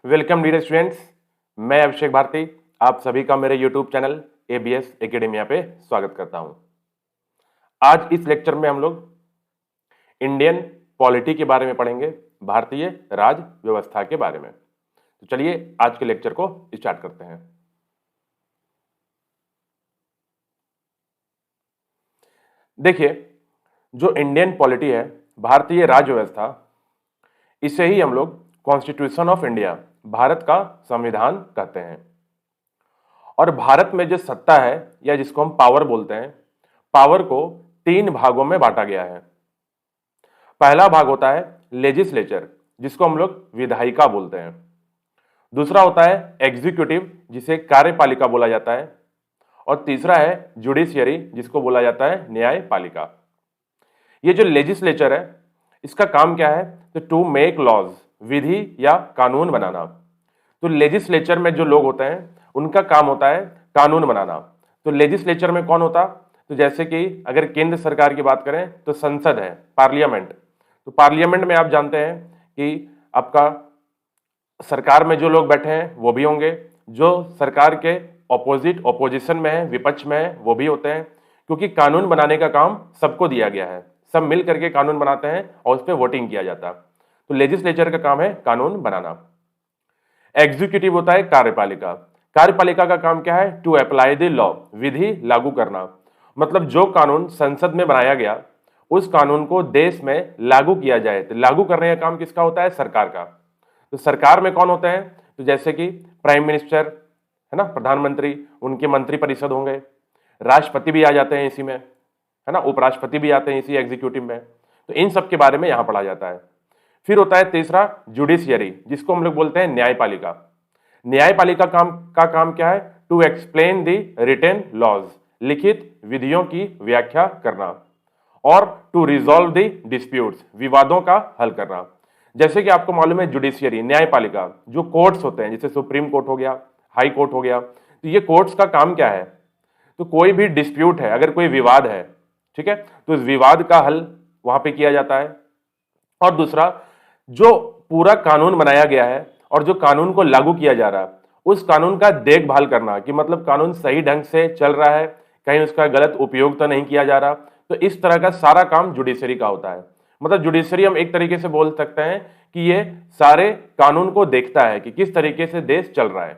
Welcome dear students, मैं अभिषेक भारती आप सभी का मेरे यूट्यूब चैनल एबीएस एकेडमिया पे स्वागत करता हूं। आज इस लेक्चर में हम लोग इंडियन पॉलिटी के बारे में पढ़ेंगे, भारतीय राज व्यवस्था के बारे में। तो चलिए आज के लेक्चर को स्टार्ट करते हैं। देखिए, जो इंडियन पॉलिटी है, भारतीय राज व्यवस्था, इसे ही हम लोग कॉन्स्टिट्यूशन ऑफ इंडिया, भारत का संविधान कहते हैं। और भारत में जो सत्ता है या जिसको हम पावर बोलते हैं, पावर को 3 भागों में बांटा गया है। पहला भाग होता है लेजिस्लेचर, जिसको हम लोग विधायिका बोलते हैं। दूसरा होता है एग्जीक्यूटिव, जिसे कार्यपालिका बोला जाता है। और तीसरा है जुडिशियरी, जिसको बोला जाता है न्यायपालिका। ये जो लेजिस्लेचर है, इसका काम क्या है? तो टू मेक लॉज, विधि या कानून बनाना। तो लेजिस्लेचर में जो लोग होते हैं उनका काम होता है कानून बनाना। तो लेजिस्लेचर में कौन होता? तो जैसे कि अगर केंद्र सरकार की बात करें तो संसद है, पार्लियामेंट। तो पार्लियामेंट में आप जानते हैं कि आपका सरकार में जो लोग बैठे हैं वो भी होंगे, जो सरकार के ऑपोजिशन में है, विपक्ष में है, वो भी होते हैं। क्योंकि कानून बनाने का काम सबको दिया गया है, सब मिल करके कानून बनाते हैं और उस पर वोटिंग किया जाता है। तो लेजिस्लेचर का काम है कानून बनाना। एग्जीक्यूटिव होता है कार्यपालिका। कार्यपालिका का काम क्या है? टू अप्लाई द लॉ, विधि लागू करना। मतलब जो कानून संसद में बनाया गया उस कानून को देश में लागू किया जाए। तो लागू करने का काम किसका होता है? सरकार का। तो सरकार में कौन होते हैं? तो जैसे कि प्राइम मिनिस्टर है ना, प्रधानमंत्री, उनके मंत्री परिषद होंगे, राष्ट्रपति भी आ जाते हैं इसी में, है ना, उपराष्ट्रपति भी आते हैं इसी एग्जीक्यूटिव में। तो इन सब के बारे में यहां पढ़ा जाता है। फिर होता है तीसरा जुडिशियरी, जिसको हम लोग बोलते हैं न्यायपालिका। न्यायपालिका का काम क्या है? To explain the written laws, लिखित विधियों की व्याख्या करना। और टू रिजॉल्व द डिस्प्यूट्स, विवादों का हल करना। जैसे कि आपको मालूम है जुडिशियरी, न्यायपालिका, जो कोर्ट्स होते हैं, जैसे सुप्रीम कोर्ट हो गया, हाई कोर्ट हो गया, तो ये कोर्ट्स का काम क्या है? तो कोई भी डिस्प्यूट है, अगर कोई विवाद है, ठीक है, तो इस विवाद का हल वहां पे किया जाता है। और दूसरा, जो पूरा कानून बनाया गया है और जो कानून को लागू किया जा रहा है, उस कानून का देखभाल करना कि मतलब कानून सही ढंग से चल रहा है, कहीं उसका गलत उपयोग तो नहीं किया जा रहा। तो इस तरह का सारा काम जुडिशरी का होता है। मतलब जुडिशरी हम एक तरीके से बोल सकते हैं कि ये सारे कानून को देखता है कि किस तरीके से देश चल रहा है।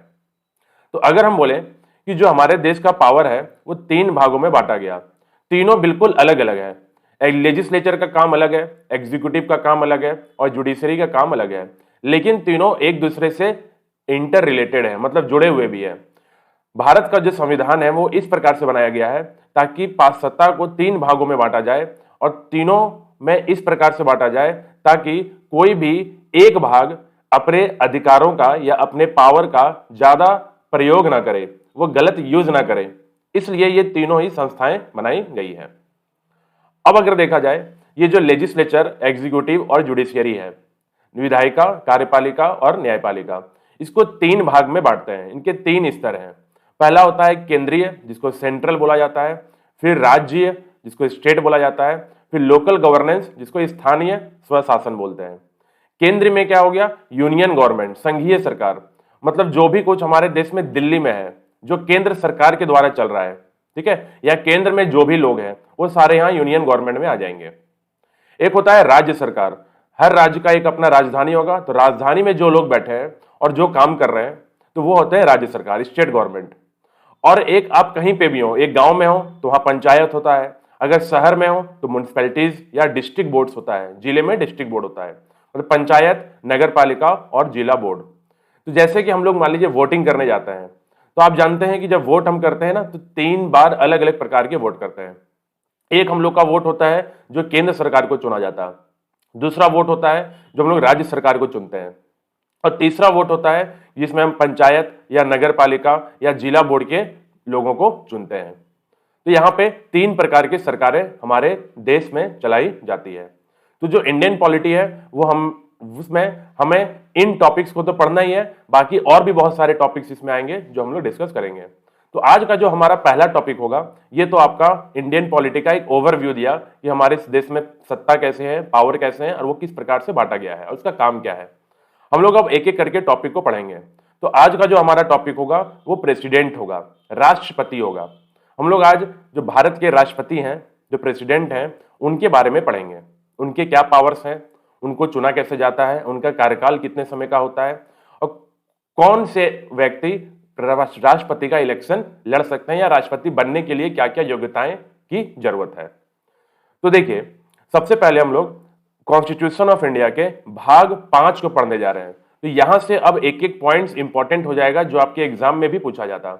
तो अगर हम बोले कि जो हमारे देश का पावर है वो 3 भागों में बांटा गया, तीनों बिल्कुल अलग अलग है। लेजिस्लेचर का काम अलग है, एग्जीक्यूटिव का काम अलग है और जुडिशरी का काम अलग है, लेकिन तीनों एक दूसरे से इंटर रिलेटेड है, मतलब जुड़े हुए भी है। भारत का जो संविधान है वो इस प्रकार से बनाया गया है ताकि सत्ता को 3 भागों में बांटा जाए और तीनों में इस प्रकार से बांटा जाए ताकि कोई भी एक भाग अपने अधिकारों का या अपने पावर का ज्यादा प्रयोग ना करे, वो गलत यूज ना करे। इसलिए ये तीनों ही संस्थाएं बनाई गई है। अब अगर देखा जाए, ये जो लेजिस्लेचर, एग्जीक्यूटिव और जुडिशियरी है, विधायिका, कार्यपालिका और न्यायपालिका, इसको 3 भाग में बांटते हैं। इनके 3 स्तर हैं। पहला होता है केंद्रीय, जिसको सेंट्रल बोला जाता है। फिर राज्य, जिसको स्टेट बोला जाता है। फिर लोकल गवर्नेंस, जिसको स्थानीय स्वशासन बोलते हैं। केंद्र में क्या हो गया? यूनियन गवर्नमेंट, संघीय सरकार। मतलब जो भी कुछ हमारे देश में दिल्ली में है, जो केंद्र सरकार के द्वारा चल रहा है, ठीक है, या केंद्र में जो भी लोग हैं वो सारे यहां यूनियन गवर्नमेंट में आ जाएंगे। एक होता है राज्य सरकार। हर राज्य का एक अपना राजधानी होगा, तो राजधानी में जो लोग बैठे हैं और जो काम कर रहे हैं तो वो होते हैं राज्य सरकार, स्टेट गवर्नमेंट। और एक आप कहीं पे भी हो, एक गांव में हो तो वहां पंचायत होता है, अगर शहर में हो तो म्युनिसिपैलिटीज या डिस्ट्रिक्ट बोर्ड्स होता है, जिले में डिस्ट्रिक्ट बोर्ड होता है, मतलब पंचायत, नगर पालिका और जिला बोर्ड। तो जैसे कि हम लोग मान लीजिए वोटिंग करने जाते हैं, तो आप जानते हैं कि जब वोट हम करते हैं ना, तो 3 बार अलग अलग प्रकार के वोट करते हैं। एक हम लोग का वोट होता है जो केंद्र सरकार को चुना जाता है, दूसरा वोट होता है जो हम लोग राज्य सरकार को चुनते हैं, और तीसरा वोट होता है जिसमें हम पंचायत या नगर पालिका या जिला बोर्ड के लोगों को चुनते हैं। तो यहाँ पे 3 प्रकार की सरकारें हमारे देश में चलाई जाती है। तो जो इंडियन पॉलिटी है वो उसमें हमें इन टॉपिक्स को तो पढ़ना ही है, बाकी और भी बहुत सारे टॉपिक्स इसमें आएंगे जो हम लोग डिस्कस करेंगे। तो आज का जो हमारा पहला टॉपिक होगा, ये तो आपका इंडियन पॉलिटी का एक ओवरव्यू दिया कि हमारे इस देश में सत्ता कैसे है, पावर कैसे है और वो किस प्रकार से बांटा गया है और उसका काम क्या है। हम लोग अब एक एक करके टॉपिक को पढ़ेंगे। तो आज का जो हमारा टॉपिक होगा वो प्रेसिडेंट होगा, राष्ट्रपति होगा। हम लोग आज जो भारत के राष्ट्रपति हैं, जो प्रेसिडेंट हैं, उनके बारे में पढ़ेंगे। उनके क्या पावर्स हैं, उनको चुना कैसे जाता है, उनका कार्यकाल कितने समय का होता है, और कौन से व्यक्ति राष्ट्रपति का इलेक्शन लड़ सकते हैं या राष्ट्रपति बनने के लिए क्या क्या योग्यताएं की जरूरत है। तो देखिए, सबसे पहले हम लोग कॉन्स्टिट्यूशन ऑफ इंडिया के भाग 5 को पढ़ने जा रहे हैं। तो यहां से अब एक एक पॉइंट्स इंपॉर्टेंट हो जाएगा जो आपके एग्जाम में भी पूछा जाता।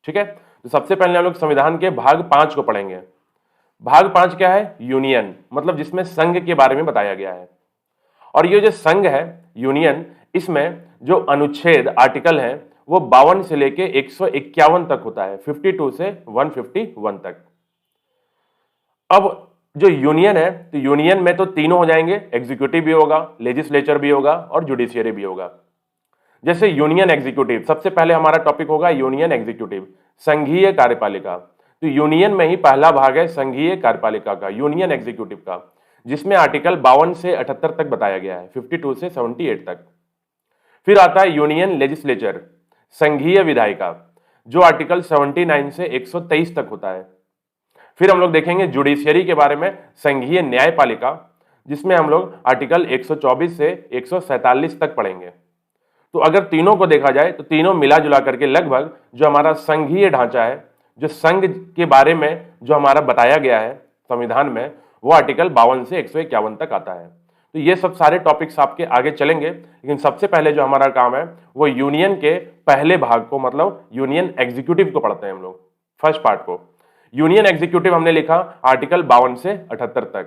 ठीक है, तो सबसे पहले हम लोग संविधान के भाग 5 को पढ़ेंगे। भाग 5 क्या है? यूनियन, मतलब जिसमें संघ के बारे में बताया गया है। और ये जो संघ है, यूनियन, इसमें जो अनुच्छेद आर्टिकल है वो 52 से लेके 151 तक होता है, 52 से 151 तक। अब जो यूनियन है, तो यूनियन में तो तीनों हो जाएंगे, एग्जीक्यूटिव भी होगा, लेजिस्लेचर भी होगा और जुडिशियरी भी होगा। जैसे यूनियन एग्जीक्यूटिव, सबसे पहले हमारा टॉपिक होगा यूनियन एग्जीक्यूटिव, संघीय कार्यपालिका। तो यूनियन में ही पहला भाग है संघीय कार्यपालिका का, यूनियन एग्जीक्यूटिव का, जिसमें आर्टिकल 52 से 78 तक बताया गया है, 52 से 78 तक। फिर आता है यूनियन लेजिस्लेचर, संघीय विधायिका, जो आर्टिकल 79 से 123 तक होता है। फिर हम लोग देखेंगे जुडिशियरी के बारे में, संघीय न्यायपालिका, जिसमें हम लोग आर्टिकल 124 से 147 तक पढ़ेंगे। तो अगर तीनों को देखा जाए तो तीनों मिला जुला करके लगभग जो हमारा संघीय ढांचा है, जो संघ के बारे में जो हमारा बताया गया है संविधान में, वो आर्टिकल 52 से 151 तक आता है। तो ये सब सारे टॉपिक्स आपके आगे चलेंगे, लेकिन सबसे पहले जो हमारा काम है वो यूनियन के पहले भाग को, मतलब यूनियन एग्जीक्यूटिव को पढ़ते हैं हम लोग, फर्स्ट पार्ट को। यूनियन एग्जीक्यूटिव हमने लिखा आर्टिकल 52 से 78 तक।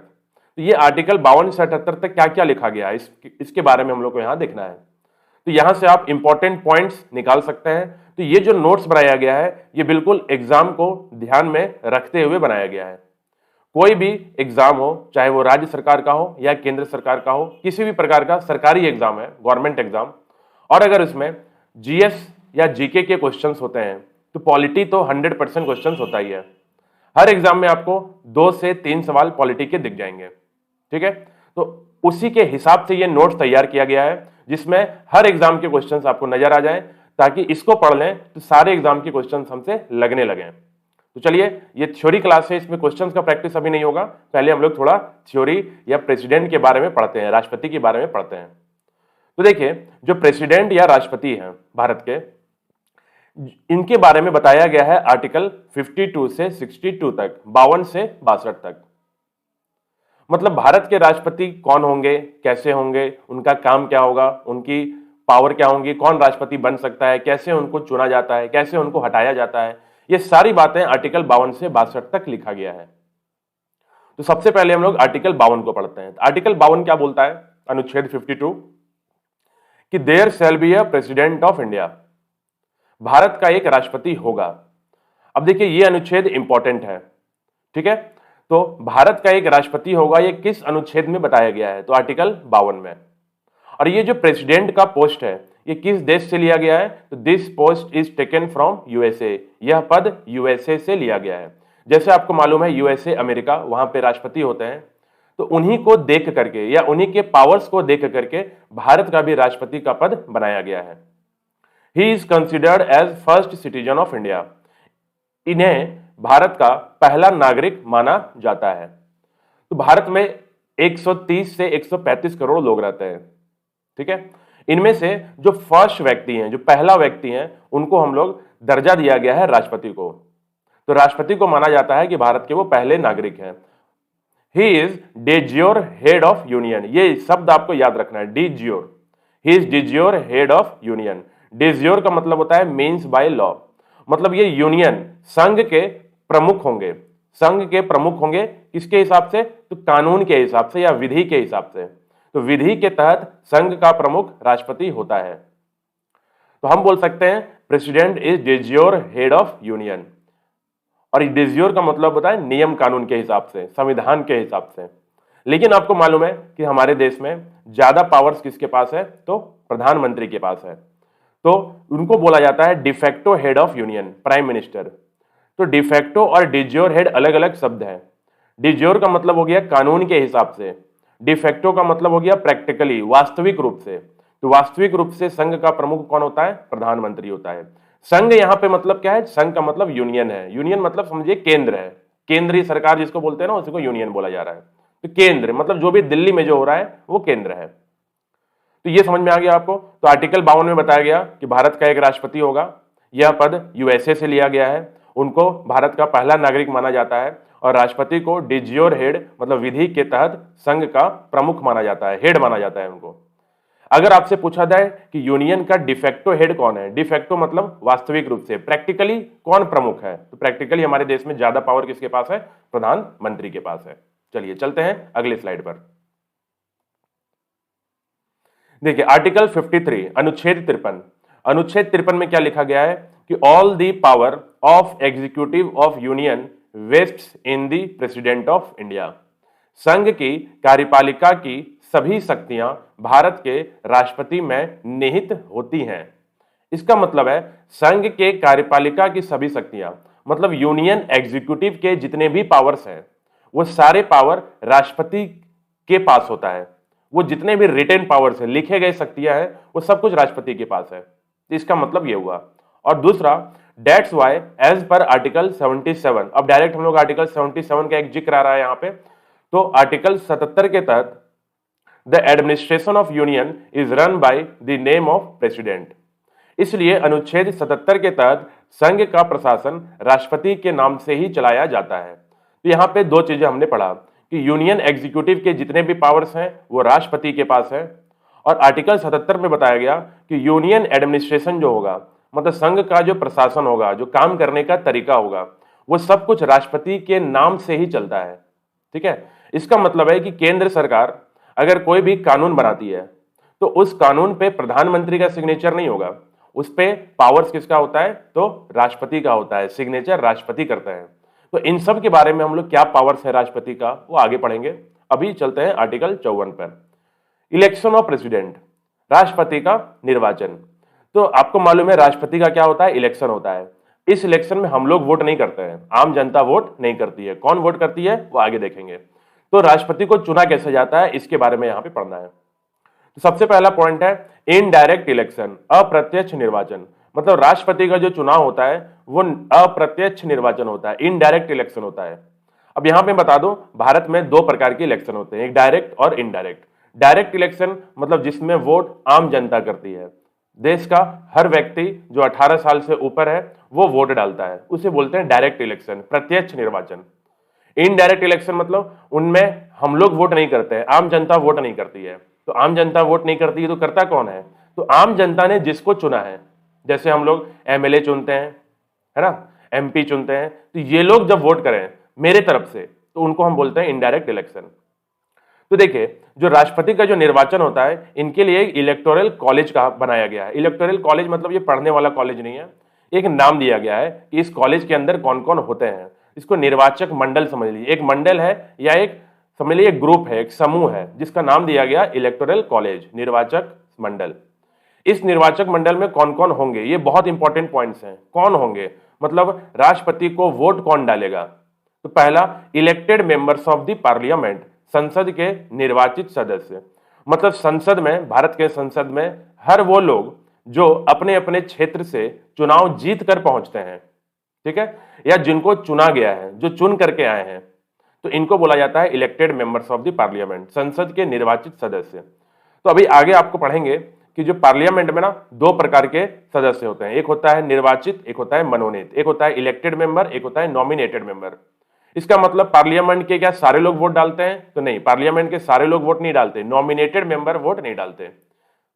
तो ये आर्टिकल 52 से 78 तक क्या क्या लिखा गया है, इसके बारे में हम लोग को यहाँ देखना है। तो यहां से आप इंपॉर्टेंट पॉइंट्स निकाल सकते हैं। तो ये जो नोट्स बनाया गया है, ये बिल्कुल एग्जाम को ध्यान में रखते हुए बनाया गया है। कोई भी एग्जाम हो, चाहे वो राज्य सरकार का हो या केंद्र सरकार का हो, किसी भी प्रकार का सरकारी एग्जाम है, गवर्नमेंट एग्जाम, और अगर उसमें जीएस या जीके के क्वेश्चंस होते हैं, तो पॉलिटी तो 100% क्वेश्चंस होता ही है। हर एग्जाम में आपको 2 से 3 सवाल पॉलिटी के दिख जाएंगे। ठीक है, तो उसी के हिसाब से ये नोट्स तैयार किया गया है, जिसमें हर एग्जाम के क्वेश्चंस आपको नजर आ जाए, ताकि इसको पढ़ लें तो सारे एग्जाम के क्वेश्चंस हमसे लगने लगे। तो चलिए, ये थ्योरी क्लास है, इसमें क्वेश्चंस का प्रैक्टिस अभी नहीं होगा। पहले हम लोग थोड़ा थ्योरी या प्रेसिडेंट के बारे में पढ़ते हैं, राष्ट्रपति के बारे में पढ़ते हैं। तो देखिए, जो प्रेसिडेंट या राष्ट्रपति हैं भारत के, इनके बारे में बताया गया है आर्टिकल 52 से 62 तक, 52 से 62 तक। मतलब भारत के राष्ट्रपति कौन होंगे, कैसे होंगे, उनका काम क्या होगा, उनकी पावर क्या होंगी, कौन राष्ट्रपति बन सकता है, कैसे उनको चुना जाता है, कैसे उनको हटाया जाता है, ये सारी बातें आर्टिकल 52 से 62 तक लिखा गया है। तो सबसे पहले हम लोग आर्टिकल 52 को पढ़ते हैं। आर्टिकल 52 क्या बोलता है? अनुच्छेद 52 कि there shall be a president of India, Bharat का एक राष्ट्रपति होगा। अब देखिए, ये अनुच्छेद इंपॉर्टेंट है। ठीक है, तो भारत का एक राष्ट्रपति होगा, ये किस अनुच्छेद में बताया गया है? तो आर्टिकल 52 में। और ये जो प्रेसिडेंट का पोस्ट है, ये किस देश से लिया गया है? तो this post is taken from USA, यह पद यूएसए से लिया गया है। जैसे आपको मालूम है यूएसए अमेरिका, वहां पे राष्ट्रपति होते हैं, तो उन्हीं को देख करके या उन्हीं के पावर्स को देख करके भारत का भी राष्ट्रपति का पद बनाया गया है। He is considered as first citizen of India, इन्हें भारत का पहला नागरिक माना जाता है। तो भारत में 130 से 135 करोड़ लोग रहते हैं। ठीक है, इनमें से जो फर्स्ट व्यक्ति हैं, जो पहला व्यक्ति हैं, उनको हम लोग दर्जा दिया गया है राष्ट्रपति को। तो राष्ट्रपति को माना जाता है कि भारत के वो पहले नागरिक हैं। He is day jure head of union, ये शब्द आपको याद रखना है, D jure. He is day jure head of union. Day jure का मतलब होता है मीन्स बाय लॉ, मतलब ये यूनियन संघ के प्रमुख होंगे। संघ के प्रमुख होंगे किसके हिसाब से? तो कानून के हिसाब से या विधि के हिसाब से। तो विधि के तहत संघ का प्रमुख राष्ट्रपति होता है। तो हम बोल सकते हैं president is day jure head of union. और डे ज्योर का मतलब होता है नियम कानून के हिसाब से, संविधान के हिसाब से। लेकिन आपको मालूम है कि हमारे देश में ज्यादा पावर्स किसके पास है? तो प्रधानमंत्री के पास है। तो उनको बोला जाता है de facto head of union, prime minister. तो डिफेक्टो और डिज्योर हेड अलग अलग शब्द हैं। डिज्योर का मतलब हो गया कानून के हिसाब से, डिफेक्टो का मतलब हो गया प्रैक्टिकली, वास्तविक रूप से। तो वास्तविक रूप से संघ का प्रमुख कौन होता है? प्रधानमंत्री होता है। संघ यहां पे मतलब क्या है? संघ का मतलब यूनियन है। यूनियन मतलब समझिए केंद्र है, केंद्रीय सरकार जिसको बोलते हैं ना, उसी को यूनियन बोला जा रहा है। तो केंद्र मतलब जो भी दिल्ली में जो हो रहा है वो केंद्र है। तो ये समझ में आ गया आपको। तो आर्टिकल 52 में बताया गया कि भारत का एक राष्ट्रपति होगा। यह पद यूएसए से लिया गया है। उनको भारत का पहला नागरिक माना जाता है और राष्ट्रपति को डिज्योर हेड मतलब विधि के तहत संघ का प्रमुख माना जाता है, हेड माना जाता है उनको। अगर आपसे पूछा जाए कि यूनियन का डिफेक्टो हेड कौन है, डिफेक्टो मतलब वास्तविक रूप से, प्रैक्टिकली कौन प्रमुख है, तो प्रैक्टिकली हमारे देश में ज्यादा पावर किसके पास है? प्रधानमंत्री के पास है। चलिए चलते हैं अगली स्लाइड पर। देखिए आर्टिकल 53 अनुच्छेद 53, अनुच्छेद 53 में क्या लिखा गया है कि all the power of executive of union wastes in the president of India. संघ की कार्यपालिका की सभी शक्तियां भारत के राष्ट्रपति में निहित होती हैं। इसका मतलब है संघ के कार्यपालिका की सभी शक्तियां मतलब यूनियन एग्जीक्यूटिव के जितने भी पावर्स हैं वो सारे पावर राष्ट्रपति के पास होता है। वो जितने भी रिटेन पावर्स है, लिखे गए शक्तियां हैं, वो सब कुछ राष्ट्रपति के पास है। तो इसका मतलब ये हुआ। और दूसरा, that's why as per article 77, अब डायरेक्ट हम लोग आर्टिकल 77 का एक जिक्र आ रहा है यहाँ पे। तो आर्टिकल 77 के तहत the administration of union is run by the name of president. इसलिए अनुच्छेद 77 के तहत संघ का प्रशासन राष्ट्रपति के नाम से ही चलाया जाता है। तो यहाँ पे दो चीजें हमने पढ़ा कि यूनियन एग्जीक्यूटिव के जितने भी पावर्स हैं वो राष्ट्रपति के पास है, और आर्टिकल 77 में बताया गया कि यूनियन एडमिनिस्ट्रेशन जो होगा मतलब संघ का जो प्रशासन होगा, जो काम करने का तरीका होगा, वो सब कुछ राष्ट्रपति के नाम से ही चलता है। ठीक है, इसका मतलब है कि केंद्र सरकार अगर कोई भी कानून बनाती है तो उस कानून पे प्रधानमंत्री का सिग्नेचर नहीं होगा, उस पे पावर्स किसका होता है? तो राष्ट्रपति का होता है, सिग्नेचर राष्ट्रपति करता है। तो इन सब के बारे में हम लोग क्या पावर्स है राष्ट्रपति का वो आगे पढ़ेंगे। अभी चलते हैं आर्टिकल 54 पर। इलेक्शन ऑफ प्रेसिडेंट, राष्ट्रपति का निर्वाचन। तो आपको मालूम है राष्ट्रपति का क्या होता है? इलेक्शन होता है। इस इलेक्शन में हम लोग वोट नहीं करते हैं, आम जनता वोट नहीं करती है। कौन वोट करती है वो आगे देखेंगे। तो राष्ट्रपति को चुना कैसे जाता है इसके बारे में यहां पे पढ़ना है। तो सबसे पहला पॉइंट है इनडायरेक्ट इलेक्शन, अप्रत्यक्ष निर्वाचन। मतलब राष्ट्रपति का जो चुनाव होता है वो अप्रत्यक्ष निर्वाचन होता है, इनडायरेक्ट इलेक्शन होता है। अब यहां पे बता दूं भारत में दो प्रकार के इलेक्शन होते हैं, एक डायरेक्ट और इनडायरेक्ट। डायरेक्ट इलेक्शन मतलब जिसमें वोट आम जनता करती है, देश का हर व्यक्ति जो 18 साल से ऊपर है वो वोट डालता है, उसे बोलते हैं डायरेक्ट इलेक्शन, प्रत्यक्ष निर्वाचन। इनडायरेक्ट इलेक्शन मतलब उनमें हम लोग वोट नहीं करते हैं, आम जनता वोट नहीं करती है। तो आम जनता वोट नहीं करती है तो करता कौन है? तो आम जनता ने जिसको चुना है, जैसे हम लोग एमएलए चुनते हैं, है ना, एमपी चुनते हैं, तो ये लोग जब वोट करें मेरे तरफ से तो उनको हम बोलते हैं इनडायरेक्ट इलेक्शन। तो देखिए जो राष्ट्रपति का जो निर्वाचन होता है इनके लिए इलेक्टोरल कॉलेज का बनाया गया है। इलेक्टोरल कॉलेज मतलब ये पढ़ने वाला कॉलेज नहीं है, एक नाम दिया गया है कि इस कॉलेज के अंदर कौन कौन होते हैं। इसको निर्वाचक मंडल समझ लीजिए, एक मंडल है या एक समझ लीजिए ग्रुप है, एक समूह है जिसका नाम दिया गया इलेक्टोरल कॉलेज, निर्वाचक मंडल। इस निर्वाचक मंडल में कौन कौन होंगे ये बहुत इंपॉर्टेंट पॉइंट्स हैं। कौन होंगे मतलब राष्ट्रपति को वोट कौन डालेगा? तो पहला elected members of the parliament, संसद के निर्वाचित सदस्य। मतलब संसद में, भारत के संसद में हर वो लोग जो अपने अपने क्षेत्र से चुनाव जीत कर पहुंचते हैं, ठीक है, या जिनको चुना गया है, जो चुन करके आए हैं, तो इनको बोला जाता है elected members of the parliament, संसद के निर्वाचित सदस्य। तो अभी आगे आपको पढ़ेंगे कि जो पार्लियामेंट में ना दो प्रकार के सदस्य होते हैं, एक होता है निर्वाचित, एक होता है मनोनीत। एक होता है इलेक्टेड मेंबर, एक होता है नॉमिनेटेड मेंबर। इसका मतलब पार्लियामेंट के क्या सारे लोग वोट डालते हैं? तो नहीं, पार्लियामेंट के सारे लोग वोट नहीं डालते, नॉमिनेटेड मेंबर वोट नहीं डालते।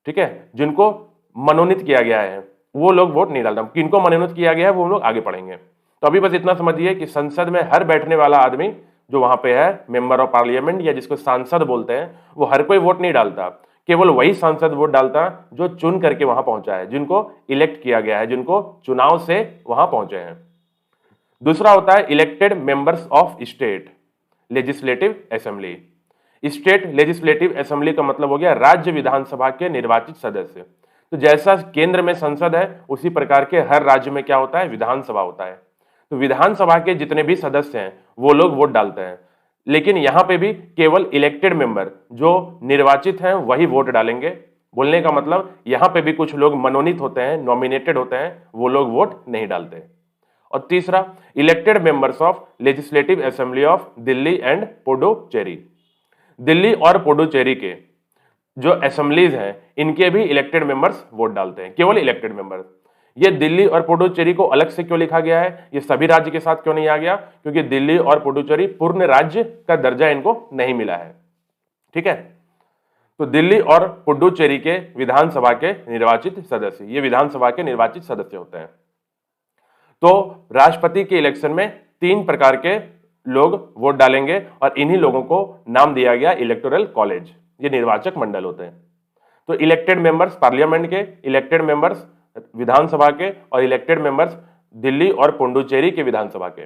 ठीक है, जिनको मनोनीत किया गया है वो लोग वोट नहीं डालते। किनको मनोनीत किया गया है वो लोग आगे पढ़ेंगे। तो अभी बस इतना समझिए कि संसद में हर बैठने वाला आदमी जो वहां पे है मेंबर ऑफ पार्लियामेंट या जिसको सांसद बोलते हैं, वो हर कोई वोट नहीं डालता, केवल वही सांसद वोट डालता जो चुन करके वहां पहुंचा है, जिनको इलेक्ट किया गया है, जिनको चुनाव से वहां पहुंचे हैं। दूसरा होता है elected members of state legislative assembly. State legislative assembly का मतलब हो गया राज्य विधानसभा के निर्वाचित सदस्य। तो जैसा केंद्र में संसद है उसी प्रकार के हर राज्य में क्या होता है? विधानसभा होता है। तो विधानसभा के जितने भी सदस्य हैं वो लोग वोट डालते हैं, लेकिन यहां पे भी केवल इलेक्टेड मेंबर जो निर्वाचित हैं वही वोट डालेंगे। बोलने का मतलब यहां पे भी कुछ लोग मनोनीत होते हैं, नॉमिनेटेड होते हैं, वो लोग वोट नहीं डालते। और तीसरा, elected members of legislative assembly of Delhi and Puducherry. Delhi और पुडुचेरी के जो असेंबलीज हैं इनके भी इलेक्टेड मेंबर्स वोट डालते हैं, केवल इलेक्टेड मेंबर्स। ये दिल्ली और पुडुचेरी को अलग से क्यों लिखा गया है, ये सभी राज्य के साथ क्यों नहीं आ गया, क्योंकि दिल्ली और पुडुचेरी पूर्ण राज्य का दर्जा इनको नहीं मिला है। ठीक है, तो दिल्ली और पुडुचेरी के विधानसभा के निर्वाचित सदस्य, ये विधानसभा के निर्वाचित सदस्य होते हैं। तो राष्ट्रपति के इलेक्शन में 3 प्रकार के लोग वोट डालेंगे और इन्हीं लोगों को नाम दिया गया इलेक्टोरल कॉलेज, ये निर्वाचक मंडल होते हैं। तो इलेक्टेड मेंबर्स पार्लियामेंट के, इलेक्टेड मेंबर्स विधानसभा के और इलेक्टेड मेंबर्स दिल्ली और पुडुचेरी के विधानसभा के।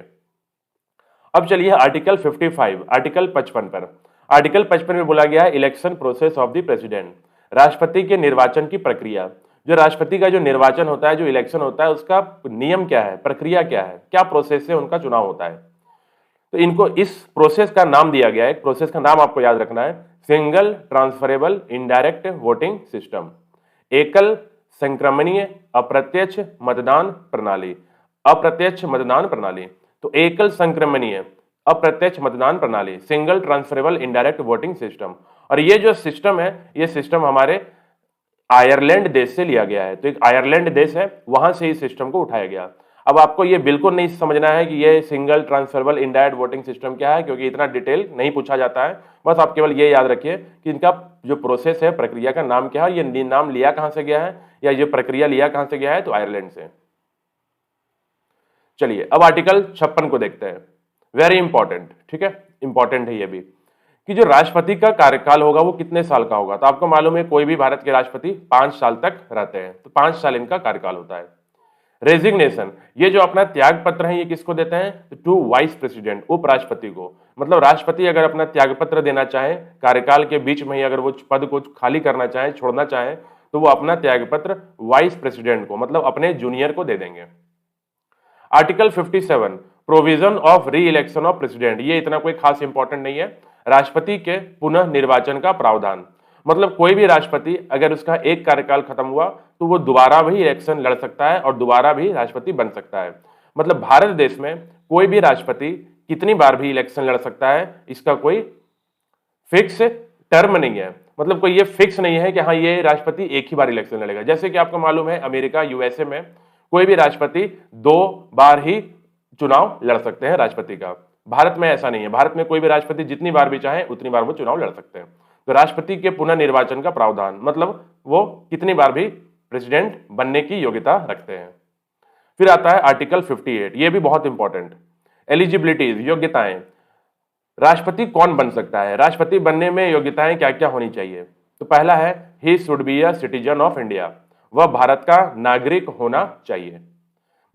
अब चलिए आर्टिकल 55, आर्टिकल 55 पर। आर्टिकल 55 में बोला गया है election process of the president, राष्ट्रपति के निर्वाचन की प्रक्रिया। जो राष्ट्रपति का जो निर्वाचन होता है, जो इलेक्शन होता है, उसका नियम क्या है, प्रक्रिया क्या है, क्या प्रोसेस से उनका चुनाव होता है। तो इनको इस प्रोसेस का नाम दिया गया है, प्रोसेस का नाम आपको याद रखना है, single transferable indirect voting system, एकल संक्रमणीय अप्रत्यक्ष मतदान प्रणाली। अप्रत्यक्ष मतदान प्रणाली, तो एकल संक्रमणीय अप्रत्यक्ष मतदान प्रणाली, single transferable indirect voting system. और ये जो सिस्टम है, ये सिस्टम हमारे आयरलैंड देश से लिया गया है। तो एक आयरलैंड देश है, वहां से इस सिस्टम को उठाया गया। अब आपको ये बिल्कुल नहीं समझना है कि ये single transferable indirect voting system क्या है, क्योंकि इतना डिटेल नहीं पूछा जाता है। बस आप केवल ये याद रखिए कि इनका जो प्रोसेस है, प्रक्रिया का नाम क्या है, ये नाम लिया कहां से गया है, या ये प्रक्रिया लिया कहां से गया है, तो आयरलैंड से। चलिए अब आर्टिकल 56 को देखते हैं, वेरी इंपॉर्टेंट। ठीक है, इंपॉर्टेंट है ये भी, कि जो राष्ट्रपति का कार्यकाल होगा वो कितने साल का होगा। तो आपको मालूम है कोई भी भारत के राष्ट्रपति 5 साल तक रहते हैं, तो 5 साल इनका कार्यकाल होता है। रेजिग्नेशन, ये जो अपना त्याग पत्र है ये किसको देते हैं, टू वाइस प्रेसिडेंट, उपराष्ट्रपति को। मतलब राष्ट्रपति अगर अपना त्याग पत्र देना चाहे, कार्यकाल के बीच में ही अगर वो पद को खाली करना चाहे, छोड़ना चाहे, तो वो अपना त्याग पत्र वाइस प्रेसिडेंट को, मतलब अपने जूनियर को दे देंगे। आर्टिकल 57, प्रोविजन ऑफ री इलेक्शन ऑफ प्रेसिडेंट, ये इतना कोई खास इंपॉर्टेंट नहीं है। राष्ट्रपति के पुनः निर्वाचन का प्रावधान, मतलब कोई भी राष्ट्रपति अगर उसका एक कार्यकाल खत्म हुआ तो वो दोबारा भी इलेक्शन लड़ सकता है और दोबारा भी राष्ट्रपति बन सकता है। मतलब भारत देश में कोई भी राष्ट्रपति कितनी बार भी इलेक्शन लड़ सकता है, इसका कोई फिक्स टर्म नहीं है। मतलब कोई ये फिक्स नहीं है कि हाँ ये राष्ट्रपति एक ही बार इलेक्शन लड़ेगा। जैसे कि आपको मालूम है अमेरिका, यूएसए में कोई भी राष्ट्रपति 2 बार ही चुनाव लड़ सकते हैं राष्ट्रपति का। भारत में ऐसा नहीं है, भारत में कोई भी राष्ट्रपति जितनी बार भी चाहे उतनी बार वो चुनाव लड़ सकते हैं। तो राष्ट्रपति के पुनः निर्वाचन का प्रावधान, मतलब वो कितनी बार भी प्रेसिडेंट बनने की योग्यता रखते हैं। फिर आता है आर्टिकल 58, ये भी बहुत इंपॉर्टेंट, एलिजिबिलिटीज, योग्यताएं। राष्ट्रपति कौन बन सकता है, राष्ट्रपति बनने में योग्यताएं क्या क्या होनी चाहिए। तो पहला है he should be a citizen of India, वह भारत का नागरिक होना चाहिए,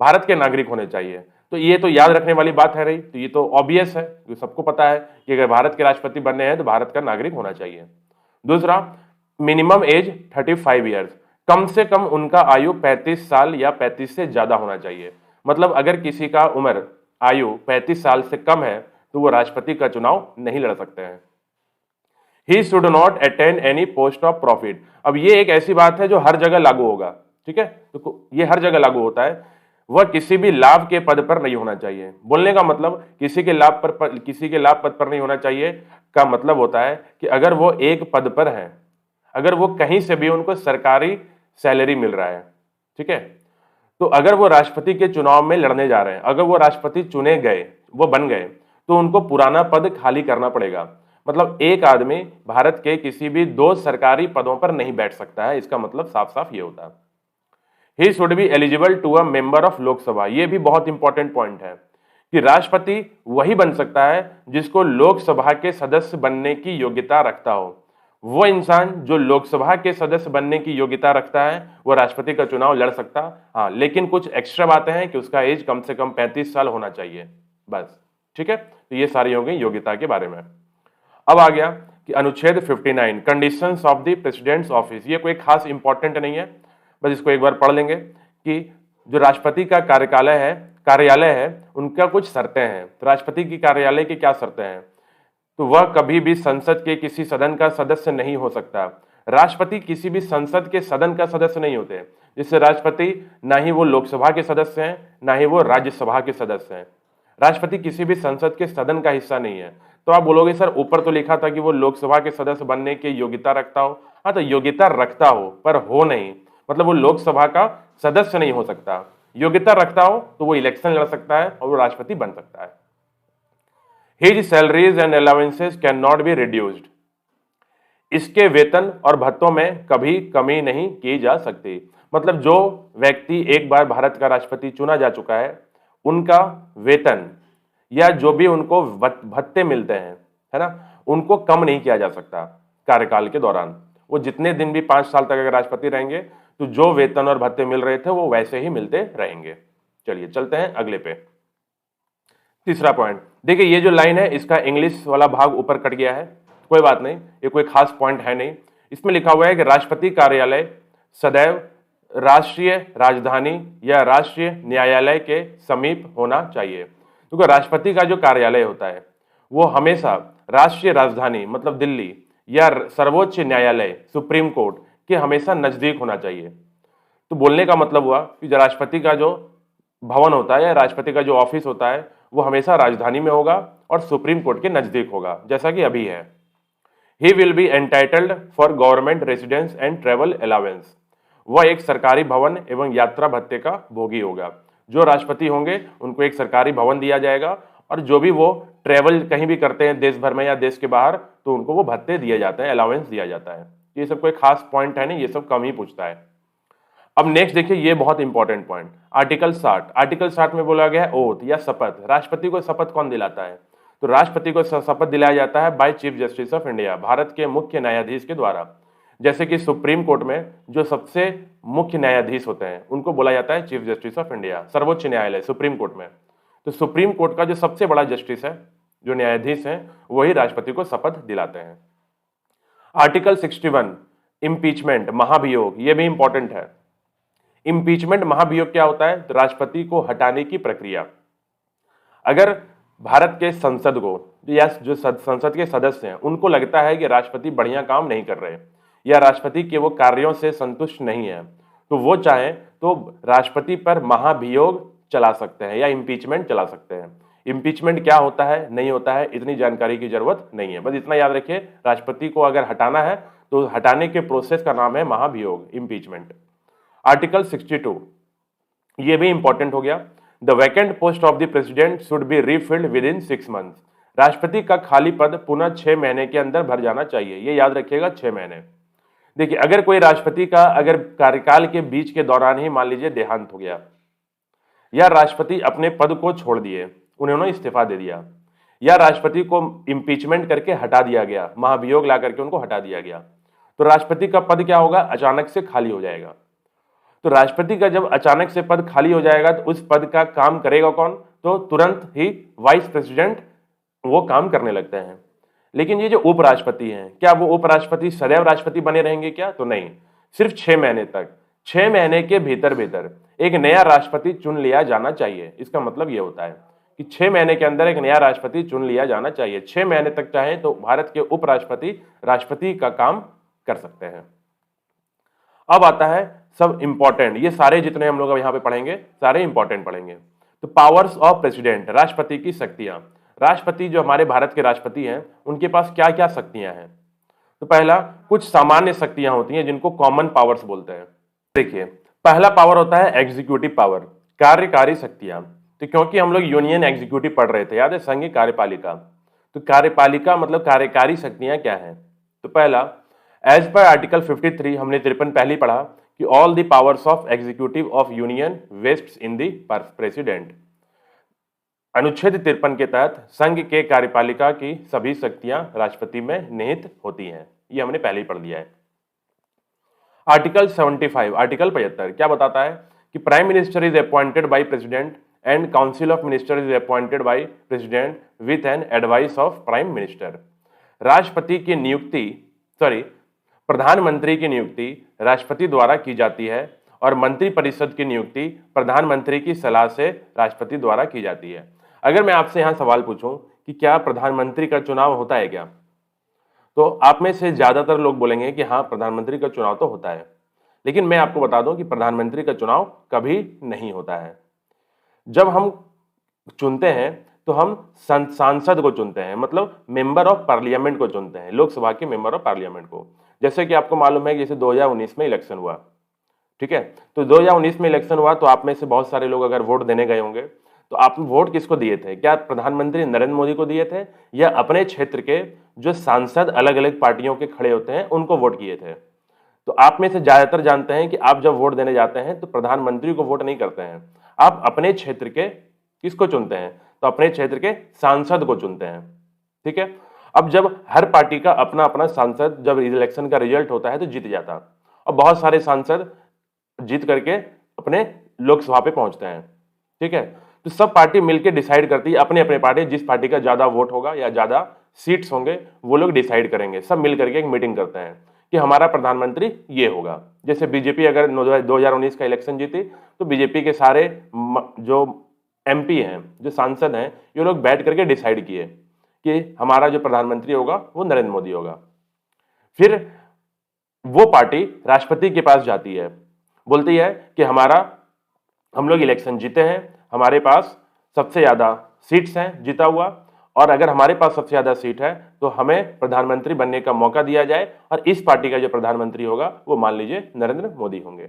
भारत के नागरिक होने चाहिए। तो ये तो याद रखने वाली बात है रही, तो ये तो ऑब्वियस है, जो सबको पता है कि अगर भारत के राष्ट्रपति बनने हैं तो भारत का नागरिक होना चाहिए। दूसरा, मिनिमम एज 35 ईयर्स, कम से कम उनका आयु 35 साल या 35 से ज्यादा होना चाहिए। मतलब अगर किसी का उम्र आयु 35 साल से कम है तो वो राष्ट्रपति का चुनाव नहीं लड़ सकते हैं। He should not attend any post of profit, अब ये एक ऐसी बात है जो हर जगह लागू होगा। ठीक है, तो ये हर जगह लागू होता है, वह किसी भी लाभ के पद पर नहीं होना चाहिए। बोलने का मतलब किसी के लाभ पद पर नहीं होना चाहिए का मतलब होता है कि अगर वो एक पद पर हैं, अगर वो कहीं से भी उनको सरकारी सैलरी मिल रहा है, ठीक है, तो अगर वो राष्ट्रपति के चुनाव में लड़ने जा रहे हैं, अगर वो राष्ट्रपति चुने गए, वो बन गए, तो उनको पुराना पद खाली करना पड़ेगा। मतलब एक आदमी भारत के किसी भी 2 सरकारी पदों पर नहीं बैठ सकता है, इसका मतलब साफ साफ ये होता है। He should be eligible to a member of Lok Sabha, ये भी बहुत इंपॉर्टेंट पॉइंट है कि राष्ट्रपति वही बन सकता है जिसको लोकसभा के सदस्य बनने की योग्यता रखता हो। वो इंसान जो लोकसभा के सदस्य बनने की योग्यता रखता है वो राष्ट्रपति का चुनाव लड़ सकता। हाँ, लेकिन कुछ एक्स्ट्रा बातें हैं कि उसका एज कम से कम 35 साल होना चाहिए, बस। ठीक है, तो ये सारी हो गई योग्यता के बारे में। अब आ गया कि अनुच्छेद 59, conditions of the president's office. ये कोई खास इंपॉर्टेंट नहीं है, बस इसको एक बार पढ़ लेंगे कि जो राष्ट्रपति का कार्यालय है उनका कुछ शर्तें हैं। तो राष्ट्रपति की कार्यालय की क्या शर्तें हैं, तो वह कभी भी संसद के किसी सदन का सदस्य नहीं हो सकता, राष्ट्रपति किसी भी संसद के सदन का सदस्य नहीं होते, जिससे राष्ट्रपति ना ही वो लोकसभा के सदस्य हैं, ना ही वो राज्यसभा के सदस्य हैं। राष्ट्रपति किसी भी संसद के सदन का हिस्सा नहीं है। तो आप बोलोगे सर ऊपर तो लिखा था कि वो लोकसभा के सदस्य बनने की योग्यता रखता हो। हाँ, तो योग्यता रखता हो पर हो नहीं, मतलब वो लोकसभा का सदस्य नहीं हो सकता। योग्यता रखता हो तो वो इलेक्शन लड़ सकता है और वो राष्ट्रपति बन सकता है। His salaries and allowances cannot be reduced. इसके वेतन और भत्तों में कभी कमी नहीं की जा सकती। मतलब जो व्यक्ति एक बार भारत का राष्ट्रपति चुना जा चुका है, उनका वेतन या जो भी उनको भत्ते मिलते हैं, है ना, उनको कम नहीं किया जा सकता कार्यकाल के दौरान। वो जितने दिन भी 5 साल तक अगर राष्ट्रपति रहेंगे तो जो वेतन और भत्ते मिल रहे थे वो वैसे ही मिलते रहेंगे। चलिए चलते हैं अगले पे। तीसरा पॉइंट देखिए, ये जो लाइन है इसका इंग्लिश वाला भाग ऊपर कट गया है, कोई बात नहीं, ये कोई खास पॉइंट है नहीं। इसमें लिखा हुआ है कि राष्ट्रपति कार्यालय सदैव राष्ट्रीय राजधानी या राष्ट्रीय न्यायालय के समीप होना चाहिए। क्योंकि राष्ट्रपति का जो कार्यालय होता है वो हमेशा राष्ट्रीय राजधानी मतलब दिल्ली या सर्वोच्च न्यायालय सुप्रीम कोर्ट के हमेशा नजदीक होना चाहिए। तो बोलने का मतलब हुआ कि राष्ट्रपति का जो भवन होता है या राष्ट्रपति का जो ऑफिस होता है वो हमेशा राजधानी में होगा और सुप्रीम कोर्ट के नजदीक होगा, जैसा कि अभी है। He will be entitled for government residence and travel allowance. वह एक सरकारी भवन एवं यात्रा भत्ते का भोगी होगा। जो राष्ट्रपति होंगे उनको एक सरकारी भवन दिया जाएगा और जो भी वो ट्रेवल कहीं भी करते हैं देश भर में या देश के बाहर, तो उनको वो भत्ते दिए जाते हैं, अलाउंस दिया जाता है। ये सब कोई खास पॉइंट है नहीं, ये सब कम ही पूछता है। अब नेक्स्ट देखिए, ये बहुत इंपॉर्टेंट पॉइंट, आर्टिकल 60। आर्टिकल 60 में बोला गया है ओथ या शपथ। राष्ट्रपति को शपथ कौन दिलाता है? तो राष्ट्रपति को शपथ दिलाया जाता है by chief Justice of India, Bharat के मुख्य न्यायाधीश के द्वारा। जैसे कि सुप्रीम कोर्ट में जो सबसे मुख्य न्यायाधीश होते हैं उनको बोला जाता है चीफ जस्टिस ऑफ इंडिया। सर्वोच्च न्यायालय सुप्रीम कोर्ट में, तो सुप्रीम कोर्ट का जो सबसे बड़ा जस्टिस है, जो न्यायाधीश हैं, वही राष्ट्रपति को शपथ दिलाते हैं। आर्टिकल 61 इम्पीचमेंट, महाभियोग, ये भी इंपॉर्टेंट है। इम्पीचमेंट महाभियोग क्या होता है? तो राष्ट्रपति को हटाने की प्रक्रिया। अगर भारत के संसद को या जो संसद के सदस्य हैं उनको लगता है कि राष्ट्रपति बढ़िया काम नहीं कर रहे या राष्ट्रपति के वो कार्यों से संतुष्ट नहीं है, तो वो चाहे तो राष्ट्रपति पर महाभियोग चला सकते हैं या इम्पीचमेंट चला सकते हैं। इम्पीचमेंट क्या होता है, नहीं होता है, इतनी जानकारी की जरूरत नहीं है, बस इतना याद रखिए, राष्ट्रपति को अगर हटाना है तो हटाने के प्रोसेस का नाम है महाभियोग, इम्पीचमेंट। आर्टिकल 62 ये भी इंपॉर्टेंट हो गया। The vacant post of the president should be refilled with in 6 months. राष्ट्रपति का खाली पद पुनः 6 महीने के अंदर भर जाना चाहिए, ये याद रखिएगा, 6 महीने। देखिए, अगर कोई राष्ट्रपति का अगर कार्यकाल के बीच के दौरान ही मान लीजिए देहांत हो गया या राष्ट्रपति अपने पद को छोड़ दिए, उन्होंने इस्तीफा दे दिया, या राष्ट्रपति को इम्पीचमेंट करके हटा दिया गया, महाभियोग ला करके उनको हटा दिया गया, तो राष्ट्रपति का पद क्या होगा? अचानक से खाली हो जाएगा। तो राष्ट्रपति का जब अचानक से पद खाली हो जाएगा तो उस पद का काम करेगा कौन? तो तुरंत ही वाइस प्रेसिडेंट वो काम करने लगते हैं। लेकिन ये जो उपराष्ट्रपति हैं, क्या वो उपराष्ट्रपति सदैव राष्ट्रपति बने रहेंगे क्या? तो नहीं, सिर्फ 6 महीने तक। 6 महीने के भीतर भीतर एक नया राष्ट्रपति चुन लिया जाना चाहिए। इसका मतलब ये होता है कि 6 महीने के अंदर एक नया राष्ट्रपति चुन लिया जाना चाहिए। 6 महीने तक चाहे तो भारत के उपराष्ट्रपति राष्ट्रपति का काम कर सकते हैं। अब आता है सब इंपॉर्टेंट, ये सारे जितने हम लोग अब यहाँ पे पढ़ेंगे सारे इंपॉर्टेंट पढ़ेंगे। तो पावर्स ऑफ प्रेसिडेंट, राष्ट्रपति की शक्तियां। राष्ट्रपति जो हमारे भारत के राष्ट्रपति हैं उनके पास क्या क्या शक्तियां हैं? तो पहला, कुछ सामान्य शक्तियां होती हैं जिनको कॉमन पावर्स बोलते हैं। देखिए, पहला पावर होता है एग्जीक्यूटिव पावर, कार्यकारी शक्तियां। तो क्योंकि हम लोग यूनियन एग्जीक्यूटिव पढ़ रहे थे, याद है, संघीय कार्यपालिका, तो कार्यपालिका मतलब कार्यकारी शक्तियां क्या है? तो पहला, एज पर आर्टिकल 53, हमने 53 पहले पढ़ा कि all the powers of executive of union wastes in the president. अनुच्छेद 53 के तहत संघ के कार्यपालिका की सभी शक्तियां राष्ट्रपति में निहित होती हैं, ये हमने पहले ही पढ़ लिया है। आर्टिकल 75, आर्टिकल 75 क्या बताता है कि prime minister is appointed by president and council of minister is appointed by president with an advice of prime minister. राष्ट्रपति की नियुक्ति प्रधानमंत्री की नियुक्ति राष्ट्रपति द्वारा की जाती है और मंत्रिपरिषद की नियुक्ति प्रधानमंत्री की सलाह से राष्ट्रपति द्वारा की जाती है। अगर मैं आपसे यहां सवाल पूछूं कि क्या प्रधानमंत्री का चुनाव होता है क्या, तो आप में से ज्यादातर लोग बोलेंगे कि हाँ, प्रधानमंत्री का चुनाव तो होता है, लेकिन मैं आपको बता दूं कि प्रधानमंत्री का चुनाव कभी नहीं होता है। जब हम चुनते हैं तो हम सांसद को चुनते हैं, मतलब मेंबर ऑफ पार्लियामेंट को चुनते हैं, लोकसभा के मेंबर ऑफ पार्लियामेंट को। जैसे कि आपको मालूम है कि जैसे 2019 में इलेक्शन हुआ, ठीक है, तो 2019 में इलेक्शन हुआ तो आप में से बहुत सारे लोग अगर वोट देने गए होंगे तो आप वोट किसको दिए थे? क्या प्रधानमंत्री नरेंद्र मोदी को दिए थे या अपने क्षेत्र के जो सांसद अलग अलग पार्टियों के खड़े होते हैं उनको वोट किए थे? तो आप में से ज्यादातर जानते हैं कि आप जब वोट देने जाते हैं तो प्रधानमंत्री को वोट नहीं करते हैं, आप अपने क्षेत्र के किसको चुनते हैं? तो अपने क्षेत्र के सांसद को चुनते हैं, ठीक है। अब जब हर पार्टी का अपना अपना सांसद जब इलेक्शन का रिजल्ट होता है तो जीत जाता, और बहुत सारे सांसद जीत करके अपने लोकसभा पे पहुंचते हैं, ठीक है। तो सब पार्टी मिलकर डिसाइड करती है, अपने अपने पार्टी, जिस पार्टी का ज्यादा वोट होगा या ज्यादा सीट्स होंगे वो लोग डिसाइड करेंगे, सब मिल करके एक मीटिंग करते हैं कि हमारा प्रधानमंत्री ये होगा। जैसे बीजेपी अगर 2019 का इलेक्शन जीती तो बीजेपी के सारे जो एमपी हैं, जो सांसद हैं, ये लोग बैठ करके डिसाइड किए कि हमारा जो प्रधानमंत्री होगा वो नरेंद्र मोदी होगा। फिर वो पार्टी राष्ट्रपति के पास जाती है, बोलती है कि हम लोग इलेक्शन जीते हैं, हमारे पास सबसे ज्यादा सीट्स हैं जीता हुआ, और अगर हमारे पास सबसे ज्यादा सीट है तो हमें प्रधानमंत्री बनने का मौका दिया जाए, और इस पार्टी का जो प्रधानमंत्री होगा वो मान लीजिए नरेंद्र मोदी होंगे।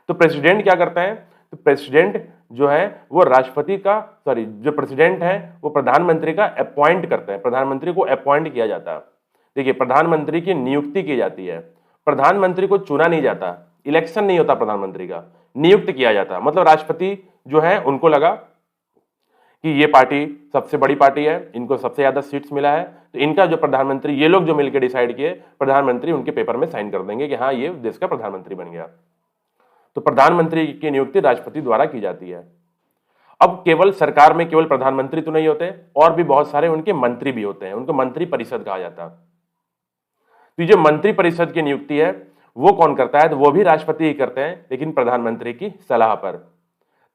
तो प्रेसिडेंट क्या करता है? तो प्रेसिडेंट जो है वो जो प्रेसिडेंट है वो प्रधानमंत्री का अपॉइंट करता है, प्रधानमंत्री को अपॉइंट किया जाता है। देखिए, प्रधानमंत्री की नियुक्ति की जाती है, प्रधानमंत्री को चुना नहीं जाता, इलेक्शन नहीं होता प्रधानमंत्री का, नियुक्त किया जाता। मतलब राष्ट्रपति जो है उनको लगा कि ये पार्टी सबसे बड़ी पार्टी है, इनको सबसे ज्यादा सीट्स मिला है, तो इनका जो प्रधानमंत्री, ये लोग जो मिलकर डिसाइड किए, प्रधानमंत्री उनके पेपर में साइन कर देंगे कि हाँ, ये देश का प्रधानमंत्री बन गया। तो प्रधानमंत्री की नियुक्ति राष्ट्रपति द्वारा की जाती है। अब केवल सरकार में केवल प्रधानमंत्री तो नहीं होते, और भी बहुत सारे उनके मंत्री भी होते हैं, उनको मंत्री परिषद कहा जाता है। तो जो मंत्री परिषद की नियुक्ति है वो कौन करता है? तो वो भी राष्ट्रपति ही करते हैं, लेकिन प्रधानमंत्री की सलाह पर।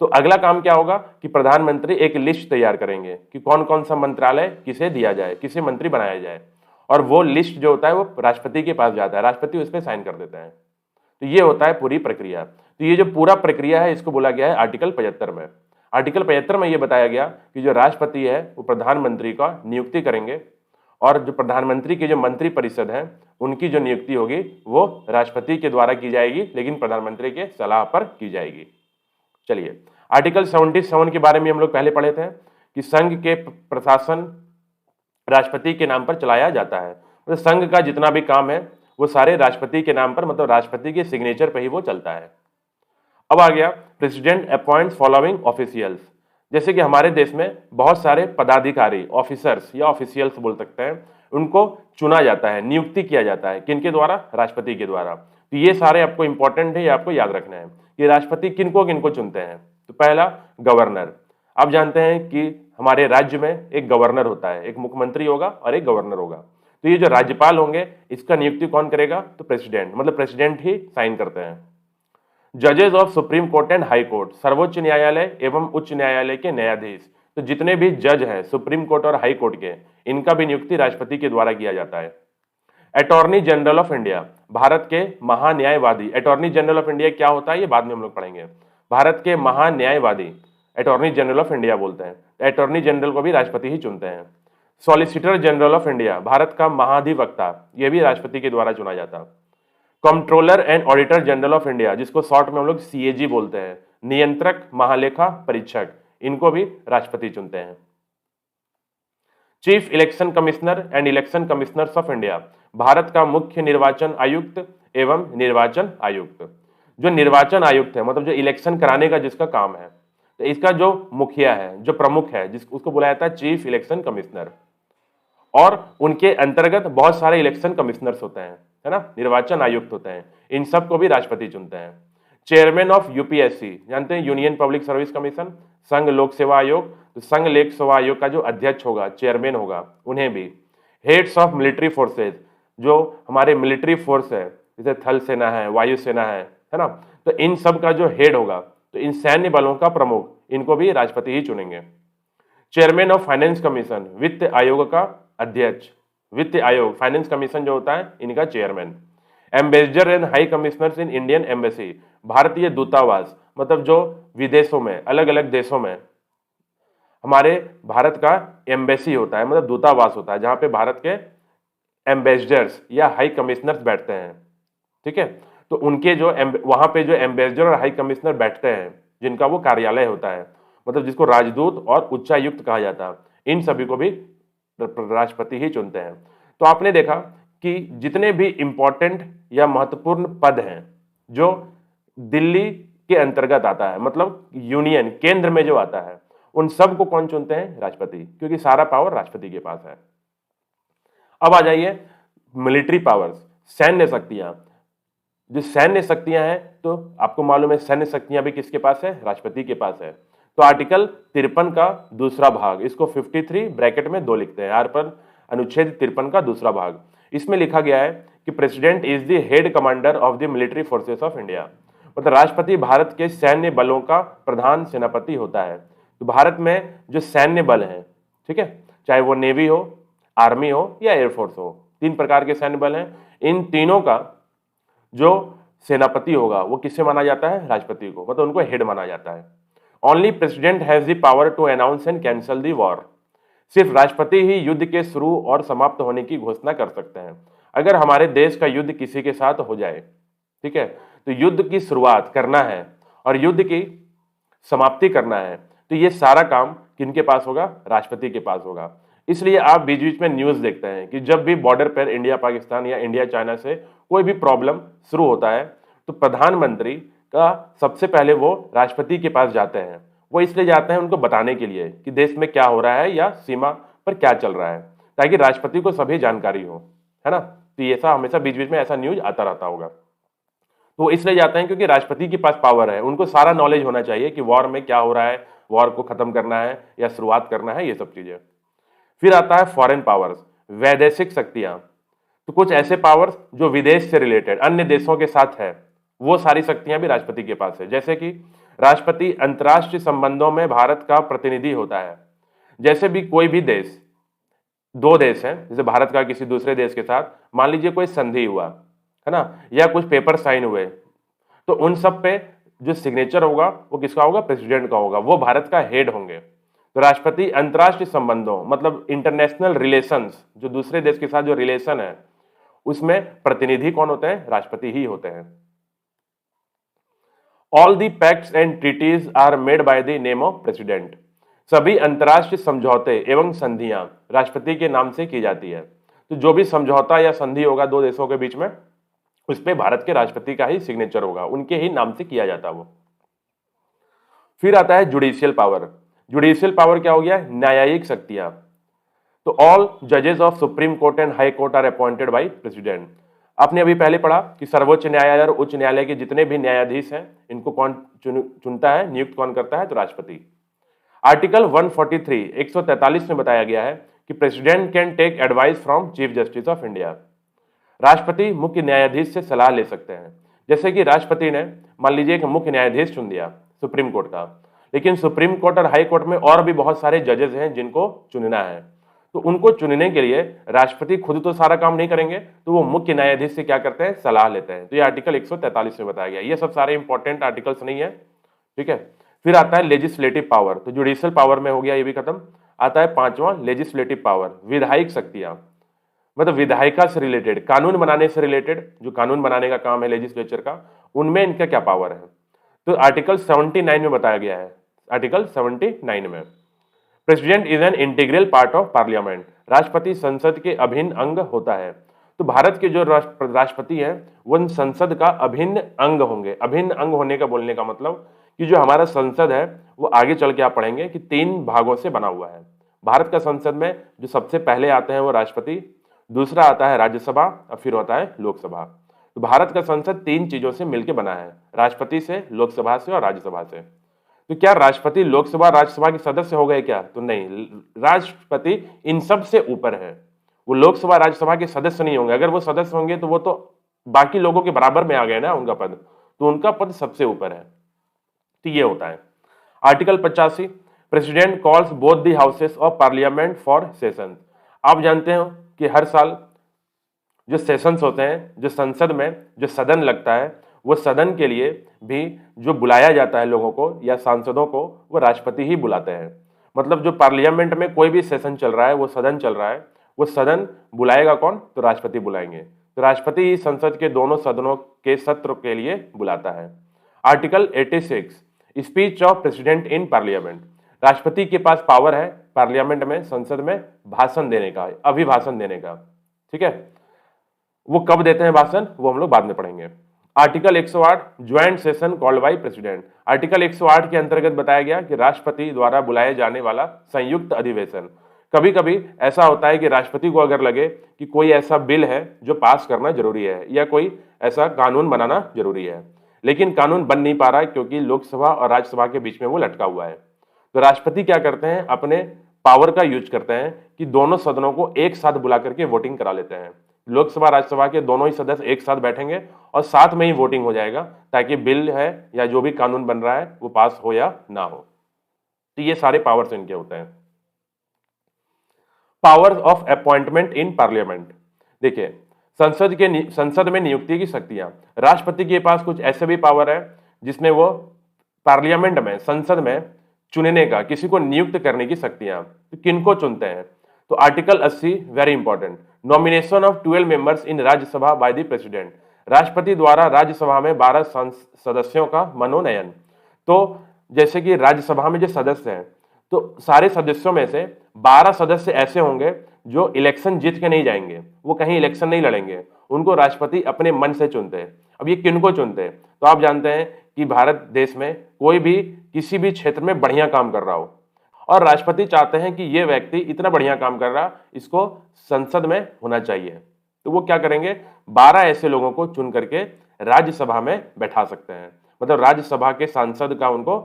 तो अगला काम क्या होगा कि प्रधानमंत्री एक लिस्ट तैयार करेंगे कि कौन कौन सा मंत्रालय किसे दिया जाए, किसे मंत्री बनाया जाए, और वो लिस्ट जो होता है वो राष्ट्रपति के पास जाता है, राष्ट्रपति उस पर साइन कर देता है। तो ये होता है पूरी प्रक्रिया। तो ये जो पूरा प्रक्रिया है इसको बोला गया है आर्टिकल 75 में। आर्टिकल 75 में ये बताया गया कि जो राष्ट्रपति है वो प्रधानमंत्री का नियुक्ति करेंगे, और जो प्रधानमंत्री की जो मंत्री परिषद है उनकी जो नियुक्ति होगी वो राष्ट्रपति के द्वारा की जाएगी, लेकिन प्रधानमंत्री के सलाह पर की जाएगी। चलिए, आर्टिकल 77 के बारे में हम लोग पहले पढ़े थे कि संघ के प्रशासन राष्ट्रपति के नाम पर चलाया जाता है, मतलब संघ का जितना भी काम है वो सारे राष्ट्रपति के नाम पर, मतलब राष्ट्रपति के सिग्नेचर पर ही वो चलता है। अब आ गया प्रेसिडेंट अपॉइंट्स फॉलोइंग ऑफिशियल्स। जैसे कि हमारे देश में बहुत सारे पदाधिकारी, ऑफिसर्स या ऑफिशियल्स बोल सकते हैं, उनको चुना जाता है, नियुक्ति किया जाता है, किनके द्वारा? राष्ट्रपति के द्वारा। तो ये सारे आपको इंपॉर्टेंट है, ये आपको याद रखना है कि राष्ट्रपति किनको किनको चुनते हैं। तो पहला गवर्नर। आप जानते हैं कि हमारे राज्य में एक गवर्नर होता है, एक मुख्यमंत्री होगा और एक गवर्नर होगा। तो ये जो राज्यपाल होंगे इसका नियुक्ति कौन करेगा? तो प्रेसिडेंट, मतलब प्रेसिडेंट ही साइन करते हैं। जजेस of Supreme Court and High court, सर्वोच्च न्यायालय एवं उच्च न्यायालय के न्यायाधीश, तो जितने भी जज हैं सुप्रीम कोर्ट और हाई कोर्ट के, इनका भी नियुक्ति राष्ट्रपति के द्वारा किया जाता है। Attorney general of India, Bharat के महान्यायवादी। अटॉर्नी जनरल ऑफ इंडिया क्या होता है ये बाद में हम लोग पढ़ेंगे। भारत के महान्यायवादी अटॉर्नी जनरल ऑफ इंडिया बोलते हैं। अटॉर्नी जनरल को भी राष्ट्रपति ही चुनते हैं। Solicitor general of India, Bharat का महाधिवक्ता, यह भी राष्ट्रपति के द्वारा चुना जाता है। Controller and auditor general of India, जिसको शॉर्ट में हम लोग सीएजी बोलते हैं, नियंत्रक महालेखा परीक्षक, इनको भी राष्ट्रपति चुनते हैं। Chief election commissioner and election commissioners of India, Bharat का मुख्य निर्वाचन आयुक्त एवं निर्वाचन आयुक्त। जो निर्वाचन आयुक्त है मतलब जो इलेक्शन कराने का जिसका काम है, तो इसका जो मुखिया है, जो प्रमुख है, उसको बुलाया जाता है चीफ इलेक्शन कमिश्नर। और उनके अंतर्गत बहुत सारे इलेक्शन कमिश्नर्स होते हैं, है ना, निर्वाचन आयुक्त होते हैं, इन सबको भी राष्ट्रपति चुनते हैं। चेयरमैन ऑफ यूपीएससी, जानते हैं यूनियन पब्लिक सर्विस कमीशन, संघ लोक सेवा आयोग, तो संघ लोक सेवा आयोग का जो अध्यक्ष होगा, चेयरमैन होगा, उन्हें भी। हेड्स ऑफ मिलिट्री फोर्सेज, जो हमारे मिलिट्री फोर्स है, जैसे थल सेना है, वायु सेना है ना, तो इन सब का जो हेड होगा, तो इन सैन्य बलों का प्रमुख, इनको भी राष्ट्रपति ही चुनेंगे। चेयरमैन ऑफ फाइनेंस कमीशन, वित्त आयोग का अध्यक्ष, वित्त आयोग फाइनेंस कमीशन जो होता है इनका chairman. Ambassador and high commissioners in Indian embassy, भारतीय दूतावास मतलब जो विदेशों में अलग अलग देशों में हमारे भारत का एम्बेसी होता है, मतलब दूतावास होता है, जहां पे भारत के एम्बेसडर्स या हाई कमिश्नर्स बैठते हैं। ठीक है, तो उनके जो वहां पे जो एम्बेसडर और हाई कमिश्नर बैठते हैं, जिनका वो कार्यालय होता है, मतलब जिसको राजदूत और उच्चायुक्त कहा जाता है, इन सभी को भी राष्ट्रपति ही चुनते हैं। तो आपने देखा कि जितने भी इंपॉर्टेंट या महत्वपूर्ण पद हैं जो दिल्ली के अंतर्गत आता है, मतलब यूनियन केंद्र में जो आता है, उन सब को कौन चुनते हैं? राष्ट्रपति, क्योंकि सारा पावर राष्ट्रपति के पास है। अब आ जाइए मिलिट्री पावर्स, सैन्य शक्तियां। जो सैन्य शक्तियां हैं, तो आपको मालूम है सैन्य शक्तियां भी किसके पास है? राष्ट्रपति के पास है। तो आर्टिकल 53 का दूसरा भाग, इसको 53 ब्रैकेट में 2 लिखते हैं, यहाँ पर अनुच्छेद 53 का दूसरा भाग, इसमें लिखा गया है कि president is the head commander of the military forces of India, मतलब राष्ट्रपति भारत के सैन्य बलों का प्रधान सेनापति होता है। तो भारत में जो सैन्य बल हैं, ठीक है, चाहे वो नेवी हो, आर्मी हो या एयरफोर्स हो, 3 प्रकार के सैन्य बल हैं। इन तीनों का जो सेनापति होगा वो किससे माना जाता है? राष्ट्रपति को, मतलब उनको हेड माना जाता है। Only president has the power to announce and cancel the war, सिर्फ राष्ट्रपति ही युद्ध के शुरू और समाप्त होने की घोषणा कर सकते हैं। अगर हमारे देश का युद्ध किसी के साथ हो जाए, ठीक है, तो युद्ध की शुरुआत करना है और युद्ध की समाप्ति करना है, तो ये सारा काम किनके पास होगा? राष्ट्रपति के पास होगा। इसलिए आप बीच बीच में न्यूज देखते हैं कि जब भी बॉर्डर पर इंडिया पाकिस्तान या इंडिया चाइना से कोई भी प्रॉब्लम शुरू होता है, तो प्रधानमंत्री का सबसे पहले वो राष्ट्रपति के पास जाते हैं। वो इसलिए जाते हैं उनको बताने के लिए कि देश में क्या हो रहा है या सीमा पर क्या चल रहा है, ताकि राष्ट्रपति को सभी जानकारी हो, है ना। तो ये ऐसा हमेशा बीच बीच में ऐसा न्यूज आता रहता होगा। तो वो इसलिए जाते हैं क्योंकि राष्ट्रपति के पास पावर है, उनको सारा नॉलेज होना चाहिए कि वॉर में क्या हो रहा है, वॉर को खत्म करना है या शुरुआत करना है, ये सब चीजें। फिर आता है फॉरेन पावर्स, वैदेशिक शक्तियां। तो कुछ ऐसे पावर्स जो विदेश से रिलेटेड अन्य देशों के साथ है, वो सारी शक्तियां भी राष्ट्रपति के पास है। जैसे कि राष्ट्रपति अंतर्राष्ट्रीय संबंधों में भारत का प्रतिनिधि होता है। जैसे भी कोई भी देश, 2 देश हैं, जैसे भारत का किसी दूसरे देश के साथ मान लीजिए कोई संधि हुआ, है ना, या कुछ पेपर साइन हुए, तो उन सब पे जो सिग्नेचर होगा वो किसका होगा? प्रेसिडेंट का होगा, वो भारत का हेड होंगे। तो राष्ट्रपति अंतर्राष्ट्रीय संबंधों मतलब इंटरनेशनल रिलेशंस, जो दूसरे देश के साथ जो रिलेशन है, उसमें प्रतिनिधि कौन होते हैं? राष्ट्रपति ही होते हैं। All the pacts and treaties are made by the name of president, सभी अंतर्राष्ट्रीय समझौते एवं संधियां राष्ट्रपति के नाम से की जाती है। तो जो भी समझौता या संधि होगा 2 देशों के बीच में, उस पे भारत के राष्ट्रपति का ही सिग्नेचर होगा, उनके ही नाम से किया जाता है वो। फिर आता है जुडिशियल पावर। जुडिशियल पावर क्या हो गया? न्यायिक शक्तियां। तो ऑल जजेस of Supreme Court and High Court are appointed by president. आपने अभी पहले पढ़ा कि सर्वोच्च न्यायालय और उच्च न्यायालय के जितने भी न्यायाधीश हैं, इनको कौन चुनता है, नियुक्त कौन करता है? तो राष्ट्रपति। आर्टिकल 143 143 में बताया गया है कि president can take advice from Chief Justice of India, राष्ट्रपति मुख्य न्यायाधीश से सलाह ले सकते हैं। जैसे कि राष्ट्रपति ने मान लीजिए एक मुख्य न्यायाधीश चुन दिया सुप्रीम कोर्ट का, लेकिन सुप्रीम कोर्ट और हाई कोर्ट में और भी बहुत सारे जजेस हैं जिनको चुनना है, तो उनको चुनने के लिए राष्ट्रपति खुद तो सारा काम नहीं करेंगे, तो वो मुख्य न्यायाधीश से क्या करते हैं? सलाह लेते हैं। तो ये आर्टिकल 143 में बताया गया। ये सब सारे इंपॉर्टेंट आर्टिकल्स नहीं है, ठीक है। फिर आता है लेजिस्लेटिव पावर, तो जुडिशियल पावर में हो गया ये भी खत्म। आता है 5वां लेजिस्लेटिव पावर, विधायिक शक्तियां, मतलब विधायिका से रिलेटेड, कानून बनाने से रिलेटेड, जो कानून बनाने का काम है लेजिस्लेचर का, उनमें इनका क्या पावर है? तो आर्टिकल 79 में बताया गया है। आर्टिकल 79 में president is an integral part of parliament, राष्ट्रपति संसद के अभिन्न अंग होता है। तो भारत के जो राष्ट्रपति हैं वो संसद का अभिन्न अंग होंगे। अभिन्न अंग होने का बोलने का मतलब कि जो हमारा संसद है वो आगे चल के आप पढ़ेंगे कि 3 भागों से बना हुआ है। भारत का संसद में जो सबसे पहले आते हैं वो राष्ट्रपति, दूसरा आता है राज्यसभा और फिर होता है लोकसभा। तो भारत का संसद 3 चीजों से मिलकर बना है, राष्ट्रपति से, लोकसभा से और राज्यसभा से। तो क्या राष्ट्रपति लोकसभा राज्यसभा के सदस्य हो गए क्या? तो नहीं, राष्ट्रपति इन सब से ऊपर है, वो लोकसभा राज्यसभा के सदस्य नहीं होंगे। अगर वो सदस्य होंगे तो वो तो बाकी लोगों के बराबर में आ गए ना उनका पद, तो उनका पद सबसे ऊपर है। तो ये होता है। Article 85 president calls both the houses of parliament for session. आप जानते हो कि हर साल जो सेशंस होते हैं, जो संसद में जो सदन लगता है, वो सदन के लिए भी जो बुलाया जाता है लोगों को या सांसदों को, वो राष्ट्रपति ही बुलाते हैं। मतलब जो पार्लियामेंट में कोई भी सेशन चल रहा है, वो सदन चल रहा है, वो सदन बुलाएगा कौन? तो राष्ट्रपति बुलाएंगे। तो राष्ट्रपति ही संसद के दोनों सदनों के सत्र के लिए बुलाता है। Article 86 speech of president in parliament. राष्ट्रपति के पास पावर है पार्लियामेंट में, संसद में भाषण देने का, अभिभाषण देने का। ठीक है, वो कब देते हैं भाषण, वो हम लोग बाद में पढ़ेंगे। Article 108 joint session called by president. Article 108 के अंतर्गत बताया गया कि राष्ट्रपति द्वारा बुलाए जाने वाला संयुक्त अधिवेशन। कभी कभी ऐसा होता है कि राष्ट्रपति को अगर लगे कि कोई ऐसा बिल है जो पास करना जरूरी है या कोई ऐसा कानून बनाना जरूरी है, लेकिन कानून बन नहीं पा रहा है क्योंकि लोकसभा और राज्यसभा के बीच में वो लटका हुआ है, तो राष्ट्रपति क्या करते हैं? अपने पावर का यूज करते हैं कि दोनों सदनों को एक साथ बुला करके वोटिंग करा लेते हैं। लोकसभा राज्यसभा के दोनों ही सदस्य एक साथ बैठेंगे और साथ में ही वोटिंग हो जाएगा, ताकि बिल है या जो भी कानून बन रहा है वो पास हो या ना हो। तो ये सारे पावर्स इनके होते हैं। Powers of appointment in parliament. देखिए, संसद में नियुक्ति की शक्तियां। राष्ट्रपति के पास कुछ ऐसे भी पावर है जिसमें वो पार्लियामेंट में, संसद में चुनने का, किसी को नियुक्त करने की शक्तियां। तो किनको चुनते हैं? तो article 80 very important, nomination of 12 members in Rajya Sabha by the president. राष्ट्रपति द्वारा राज्यसभा में 12 सदस्यों का मनोनयन। तो जैसे कि राज्यसभा में जो सदस्य हैं, तो सारे सदस्यों में से 12 सदस्य ऐसे होंगे जो इलेक्शन जीत के नहीं जाएंगे, वो कहीं इलेक्शन नहीं लड़ेंगे, उनको राष्ट्रपति अपने मन से चुनते हैं। अब ये किनको चुनते हैं? तो आप जानते हैं कि भारत देश में कोई भी किसी भी क्षेत्र में बढ़िया काम कर रहा हो और राष्ट्रपति चाहते हैं कि ये व्यक्ति इतना बढ़िया काम कर रहा, इसको संसद में होना चाहिए, तो वो क्या करेंगे? 12 ऐसे लोगों को चुन करके राज्यसभा में बैठा सकते हैं, मतलब राज्यसभा के सांसद का उनको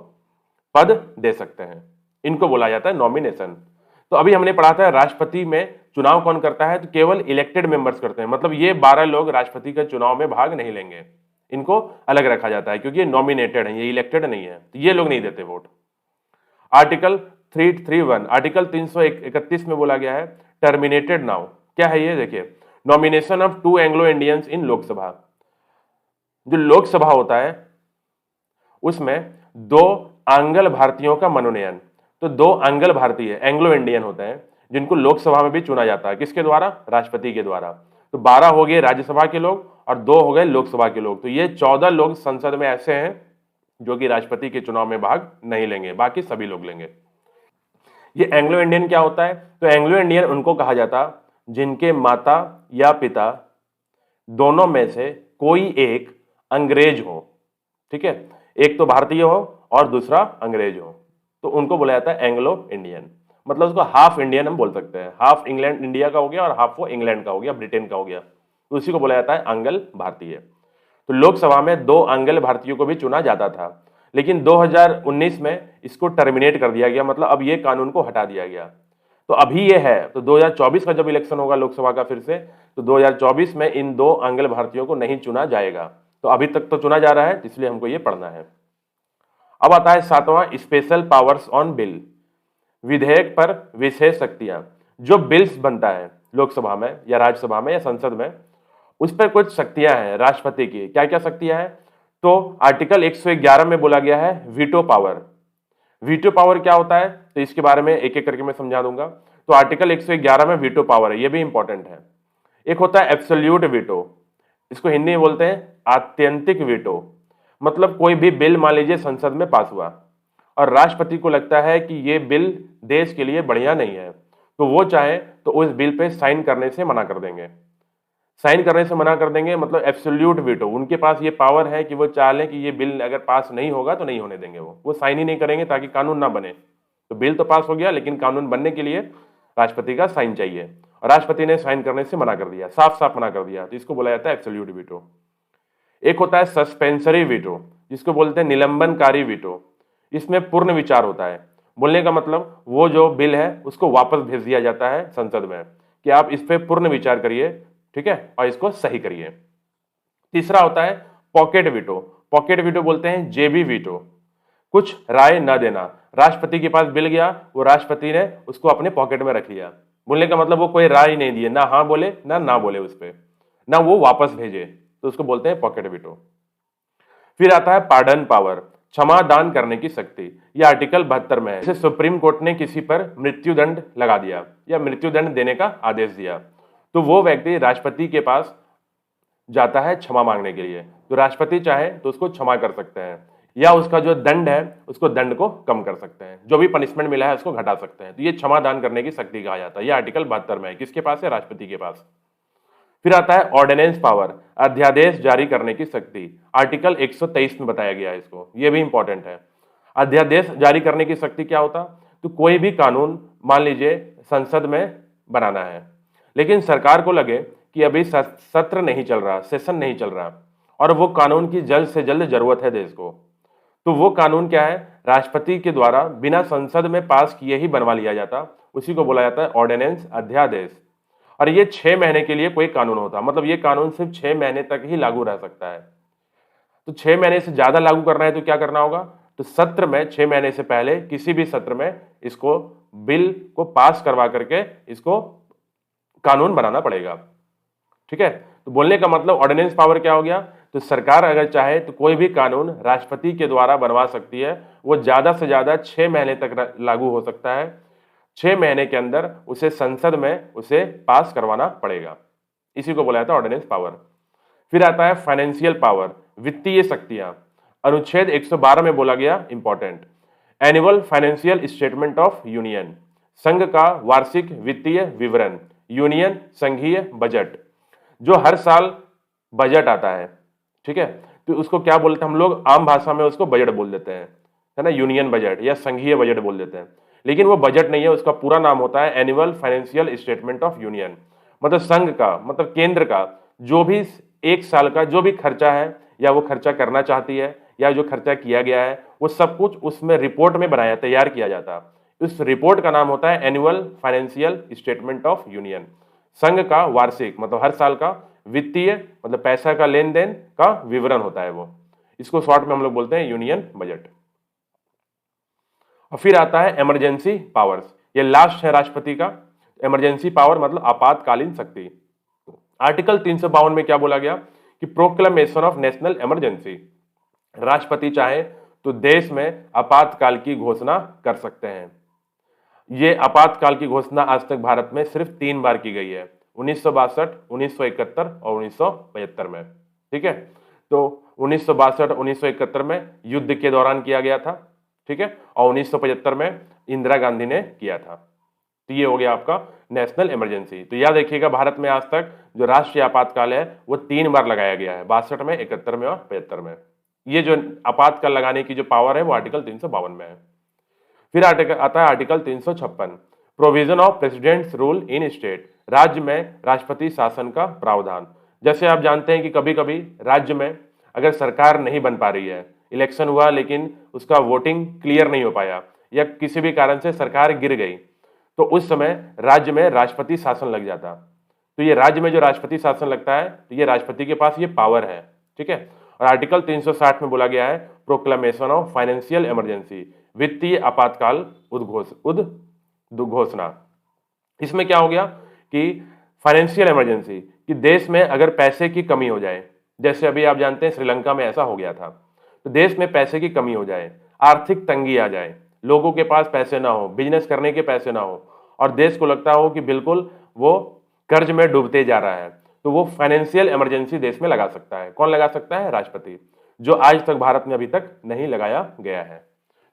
पद दे सकते हैं। इनको बोला जाता है नॉमिनेशन। तो अभी हमने पढ़ा था राष्ट्रपति में चुनाव कौन करता है? तो केवल इलेक्टेड मेंबर्स करते हैं, मतलब ये 12 लोग राष्ट्रपति के चुनाव में भाग नहीं लेंगे, इनको अलग रखा जाता है क्योंकि ये नॉमिनेटेड है, ये इलेक्टेड नहीं है, तो ये लोग नहीं देते वोट। आर्टिकल 331, आर्टिकल 331 में बोला गया है टर्मिनेटेड नाउ। क्या है ये? देखिए, nomination of 2 Anglo Indians in Lok Sabha. जो लोकसभा होता है उसमें 2 आंग्ल भारतीयों का मनोनयन। तो 2 आंग्ल भारतीय एंग्लो इंडियन होते हैं जिनको लोकसभा में भी चुना जाता है। किसके द्वारा? राष्ट्रपति के द्वारा। तो 12 हो गए राज्यसभा के लोग और 2 हो गए लोकसभा के लोग। तो ये 14 लोग संसद में ऐसे हैं जो कि राष्ट्रपति के चुनाव में भाग नहीं लेंगे, बाकी सभी लोग लेंगे। ये एंग्लो इंडियन क्या होता है? तो एंग्लो इंडियन उनको कहा जाता जिनके माता या पिता दोनों में से कोई एक अंग्रेज हो। ठीक है, एक तो भारतीय हो और दूसरा अंग्रेज हो, तो उनको बोला जाता है एंग्लो इंडियन। मतलब उसको हाफ इंडियन हम बोल सकते हैं, हाफ इंग्लैंड इंडिया का हो गया और हाफ वो इंग्लैंड का हो गया, ब्रिटेन का हो गया, तो उसी को बोला जाता है आंग्ल भारतीय। तो लोकसभा में 2 आंग्ल भारतीयों को भी चुना जाता था, लेकिन 2019 में इसको टर्मिनेट कर दिया गया, मतलब अब ये कानून को हटा दिया गया। तो अभी ये है, तो 2024 का जब इलेक्शन होगा लोकसभा का फिर से, तो 2024 में इन 2 आंग्ल भारतीयों को नहीं चुना जाएगा। तो अभी तक तो चुना जा रहा है, इसलिए हमको ये पढ़ना है। अब आता है 7वां, स्पेशल पावर्स ऑन बिल। विधेयक पर विशेष शक्तियां। जो बिल्स बनता है लोकसभा में या राज्यसभा में या संसद में, उस पर कुछ शक्तियां हैं राष्ट्रपति की। क्या क्या शक्तियां हैं? तो आर्टिकल 111 में बोला गया है वीटो पावर। वीटो पावर क्या होता है? तो इसके बारे में एक एक करके मैं समझा दूंगा। तो आर्टिकल 111 में वीटो पावर है, ये भी इंपॉर्टेंट है। एक होता है एब्सोल्यूट वीटो, इसको हिंदी में बोलते हैं आत्यंतिक वीटो। मतलब कोई भी बिल मान लीजिए संसद में पास हुआ और राष्ट्रपति को लगता है कि ये बिल देश के लिए बढ़िया नहीं है, तो वो चाहे तो उस बिल पे साइन करने से मना कर देंगे। साइन करने से मना कर देंगे मतलब एब्सोल्यूट वीटो। उनके पास ये पावर है कि वो चाह लें कि ये बिल अगर पास नहीं होगा तो नहीं होने देंगे, वो साइन ही नहीं करेंगे ताकि कानून ना बने। तो बिल तो पास हो गया, लेकिन कानून बनने के लिए राष्ट्रपति का साइन चाहिए, और राष्ट्रपति ने साइन करने से मना कर दिया, साफ साफ मना कर दिया, तो इसको बोला जाता है एब्सोल्यूट वीटो। एक होता है सस्पेंसरी वीटो, जिसको बोलते हैं निलंबनकारी वीटो। इसमें पूर्ण विचार होता है। बोलने का मतलब वो जो बिल है उसको वापस भेज दिया जाता है संसद में कि आप इस पे पूर्ण विचार करिए, ठीक है, और इसको सही करिए। तीसरा होता है पॉकेट वीटो। पॉकेट वीटो बोलते हैं जेबी वीटो, कुछ राय न देना। राष्ट्रपति के पास बिल गया, वो राष्ट्रपति ने उसको अपने पॉकेट में रख लिया, बोलने का मतलब वो कोई राय ही नहीं दिए, ना हाँ बोले ना बोले उस पर, ना वो वापस भेजे, तो उसको बोलते हैं पॉकेट वीटो। फिर आता है पार्डन पावर, क्षमा दान करने की शक्ति। यह आर्टिकल 72 में है। जैसे सुप्रीम कोर्ट ने किसी पर मृत्युदंड लगा दिया या मृत्युदंड देने का आदेश दिया, तो वो व्यक्ति राष्ट्रपति के पास जाता है क्षमा मांगने के लिए, तो राष्ट्रपति चाहे तो उसको क्षमा कर सकते हैं, या उसका जो दंड है उसको दंड को कम कर सकते हैं, जो भी पनिशमेंट मिला है उसको घटा सकते हैं। तो ये क्षमा दान करने की शक्ति कहा जाता है। ये आर्टिकल 72 में है। किसके पास है? राष्ट्रपति के पास। फिर आता है ऑर्डिनेंस पावर, अध्यादेश जारी करने की शक्ति। आर्टिकल 123 में बताया गया है इसको, ये भी इंपॉर्टेंट है। अध्यादेश जारी करने की शक्ति क्या होता? तो कोई भी कानून मान लीजिए संसद में बनाना है, लेकिन सरकार को लगे कि अभी सत्र नहीं चल रहा, सेशन नहीं चल रहा, और वो कानून की जल्द से जल्द जरूरत है देश को, तो वो कानून क्या है? राष्ट्रपति के द्वारा बिना संसद में पास किए ही बनवा लिया जाता, उसी को बोला जाता है ऑर्डिनेंस, अध्यादेश। और ये 6 महीने के लिए कोई कानून होता, मतलब ये कानून सिर्फ 6 महीने तक ही लागू रह सकता है। तो 6 महीने से ज्यादा लागू करना है तो क्या करना होगा? तो सत्र में 6 महीने से पहले किसी भी सत्र में इसको बिल को पास करवा करके इसको कानून बनाना पड़ेगा। ठीक है, तो बोलने का मतलब ऑर्डिनेंस पावर क्या हो गया? तो सरकार अगर चाहे तो कोई भी कानून राष्ट्रपति के द्वारा बनवा सकती है, वो ज्यादा से ज्यादा 6 महीने तक लागू हो सकता है। 6 महीने के अंदर उसे संसद में उसे पास करवाना पड़ेगा, इसी को बोला जाता है ऑर्डिनेंस पावर। फिर आता है फाइनेंशियल पावर, वित्तीय शक्तियां। अनुच्छेद 112 में बोला गया important, annual financial statement of union, संघ का वार्षिक वित्तीय विवरण, यूनियन संघीय बजट, जो हर साल बजट आता है। ठीक है, तो उसको क्या बोलते हैं हम लोग? आम भाषा में उसको बजट बोल देते हैं, है ना, यूनियन बजट या संघीय बजट बोल देते हैं, लेकिन वो बजट नहीं है, उसका पूरा नाम होता है annual financial statement of union. मतलब संघ का, मतलब केंद्र का जो भी एक साल का जो भी खर्चा है, या वो खर्चा करना चाहती है, या जो खर्चा किया गया है, वो सब कुछ उसमें रिपोर्ट में बनाया, तैयार किया जाता है। उस रिपोर्ट का नाम होता है annual financial statement of union. संघ का वार्षिक मतलब हर साल का, वित्तीय मतलब पैसा का लेन देन का विवरण होता है वो, इसको शॉर्ट में हम लोग बोलते हैं यूनियन बजट। और फिर आता है इमरजेंसी पावर्स, ये लास्ट है राष्ट्रपति का। इमरजेंसी पावर मतलब आपातकालीन शक्ति। आर्टिकल 352 में क्या बोला गया कि प्रोक्लेमेशन ऑफ नेशनल इमरजेंसी, राष्ट्रपति चाहे तो देश में आपातकाल की घोषणा कर सकते हैं। ये आपातकाल की घोषणा आज तक भारत में सिर्फ 3 बार की गई है, 1962, 1971 और 1975 में। ठीक है, तो 1962 1971 में युद्ध के दौरान किया गया था, ठीक है, और 1975 में इंदिरा गांधी ने किया था। तो ये हो गया आपका नेशनल इमरजेंसी। तो याद रखिएगा, भारत में आज तक जो राष्ट्रीय आपातकाल है वो 3 बार लगाया गया है, 62 में, 71 में और 75 में। ये जो आपातकाल लगाने की जो पावर है वो आर्टिकल 352 में है। फिर आर्टिकल आता है article 356, provision of presidents rule in state, राज्य में राष्ट्रपति शासन का प्रावधान। जैसे आप जानते हैं कि कभी कभी राज्य में अगर सरकार नहीं बन पा रही है, इलेक्शन हुआ लेकिन उसका वोटिंग क्लियर नहीं हो पाया, या किसी भी कारण से सरकार गिर गई, तो उस समय राज्य में राष्ट्रपति शासन लग जाता। तो ये राज्य में जो राष्ट्रपति शासन लगता है, तो ये राष्ट्रपति के पास ये पावर है। ठीक है, और आर्टिकल 360 में बोला गया है प्रोक्लेमेशन ऑफ फाइनेंशियल इमरजेंसी, वित्तीय आपातकाल उद्घोषणा। इसमें क्या हो गया कि फाइनेंशियल इमरजेंसी, कि देश में अगर पैसे की कमी हो जाए, जैसे अभी आप जानते हैं श्रीलंका में ऐसा हो गया था, तो देश में पैसे की कमी हो जाए, आर्थिक तंगी आ जाए, लोगों के पास पैसे ना हो, बिजनेस करने के पैसे ना हो, और देश को लगता हो कि बिल्कुल वो कर्ज में डूबते जा रहा है, तो वो फाइनेंशियल इमरजेंसी देश में लगा सकता है। कौन लगा सकता है? राष्ट्रपति, जो आज तक भारत में अभी तक नहीं लगाया गया है।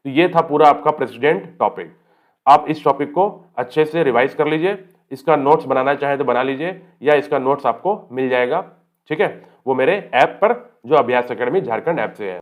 तो ये था पूरा आपका प्रेसिडेंट टॉपिक। आप इस टॉपिक को अच्छे से रिवाइज कर लीजिए, इसका नोट्स बनाना चाहें तो बना लीजिए, या इसका नोट्स आपको मिल जाएगा। ठीक है, वो मेरे ऐप पर जो अभ्यास अकेडमी झारखंड ऐप से है।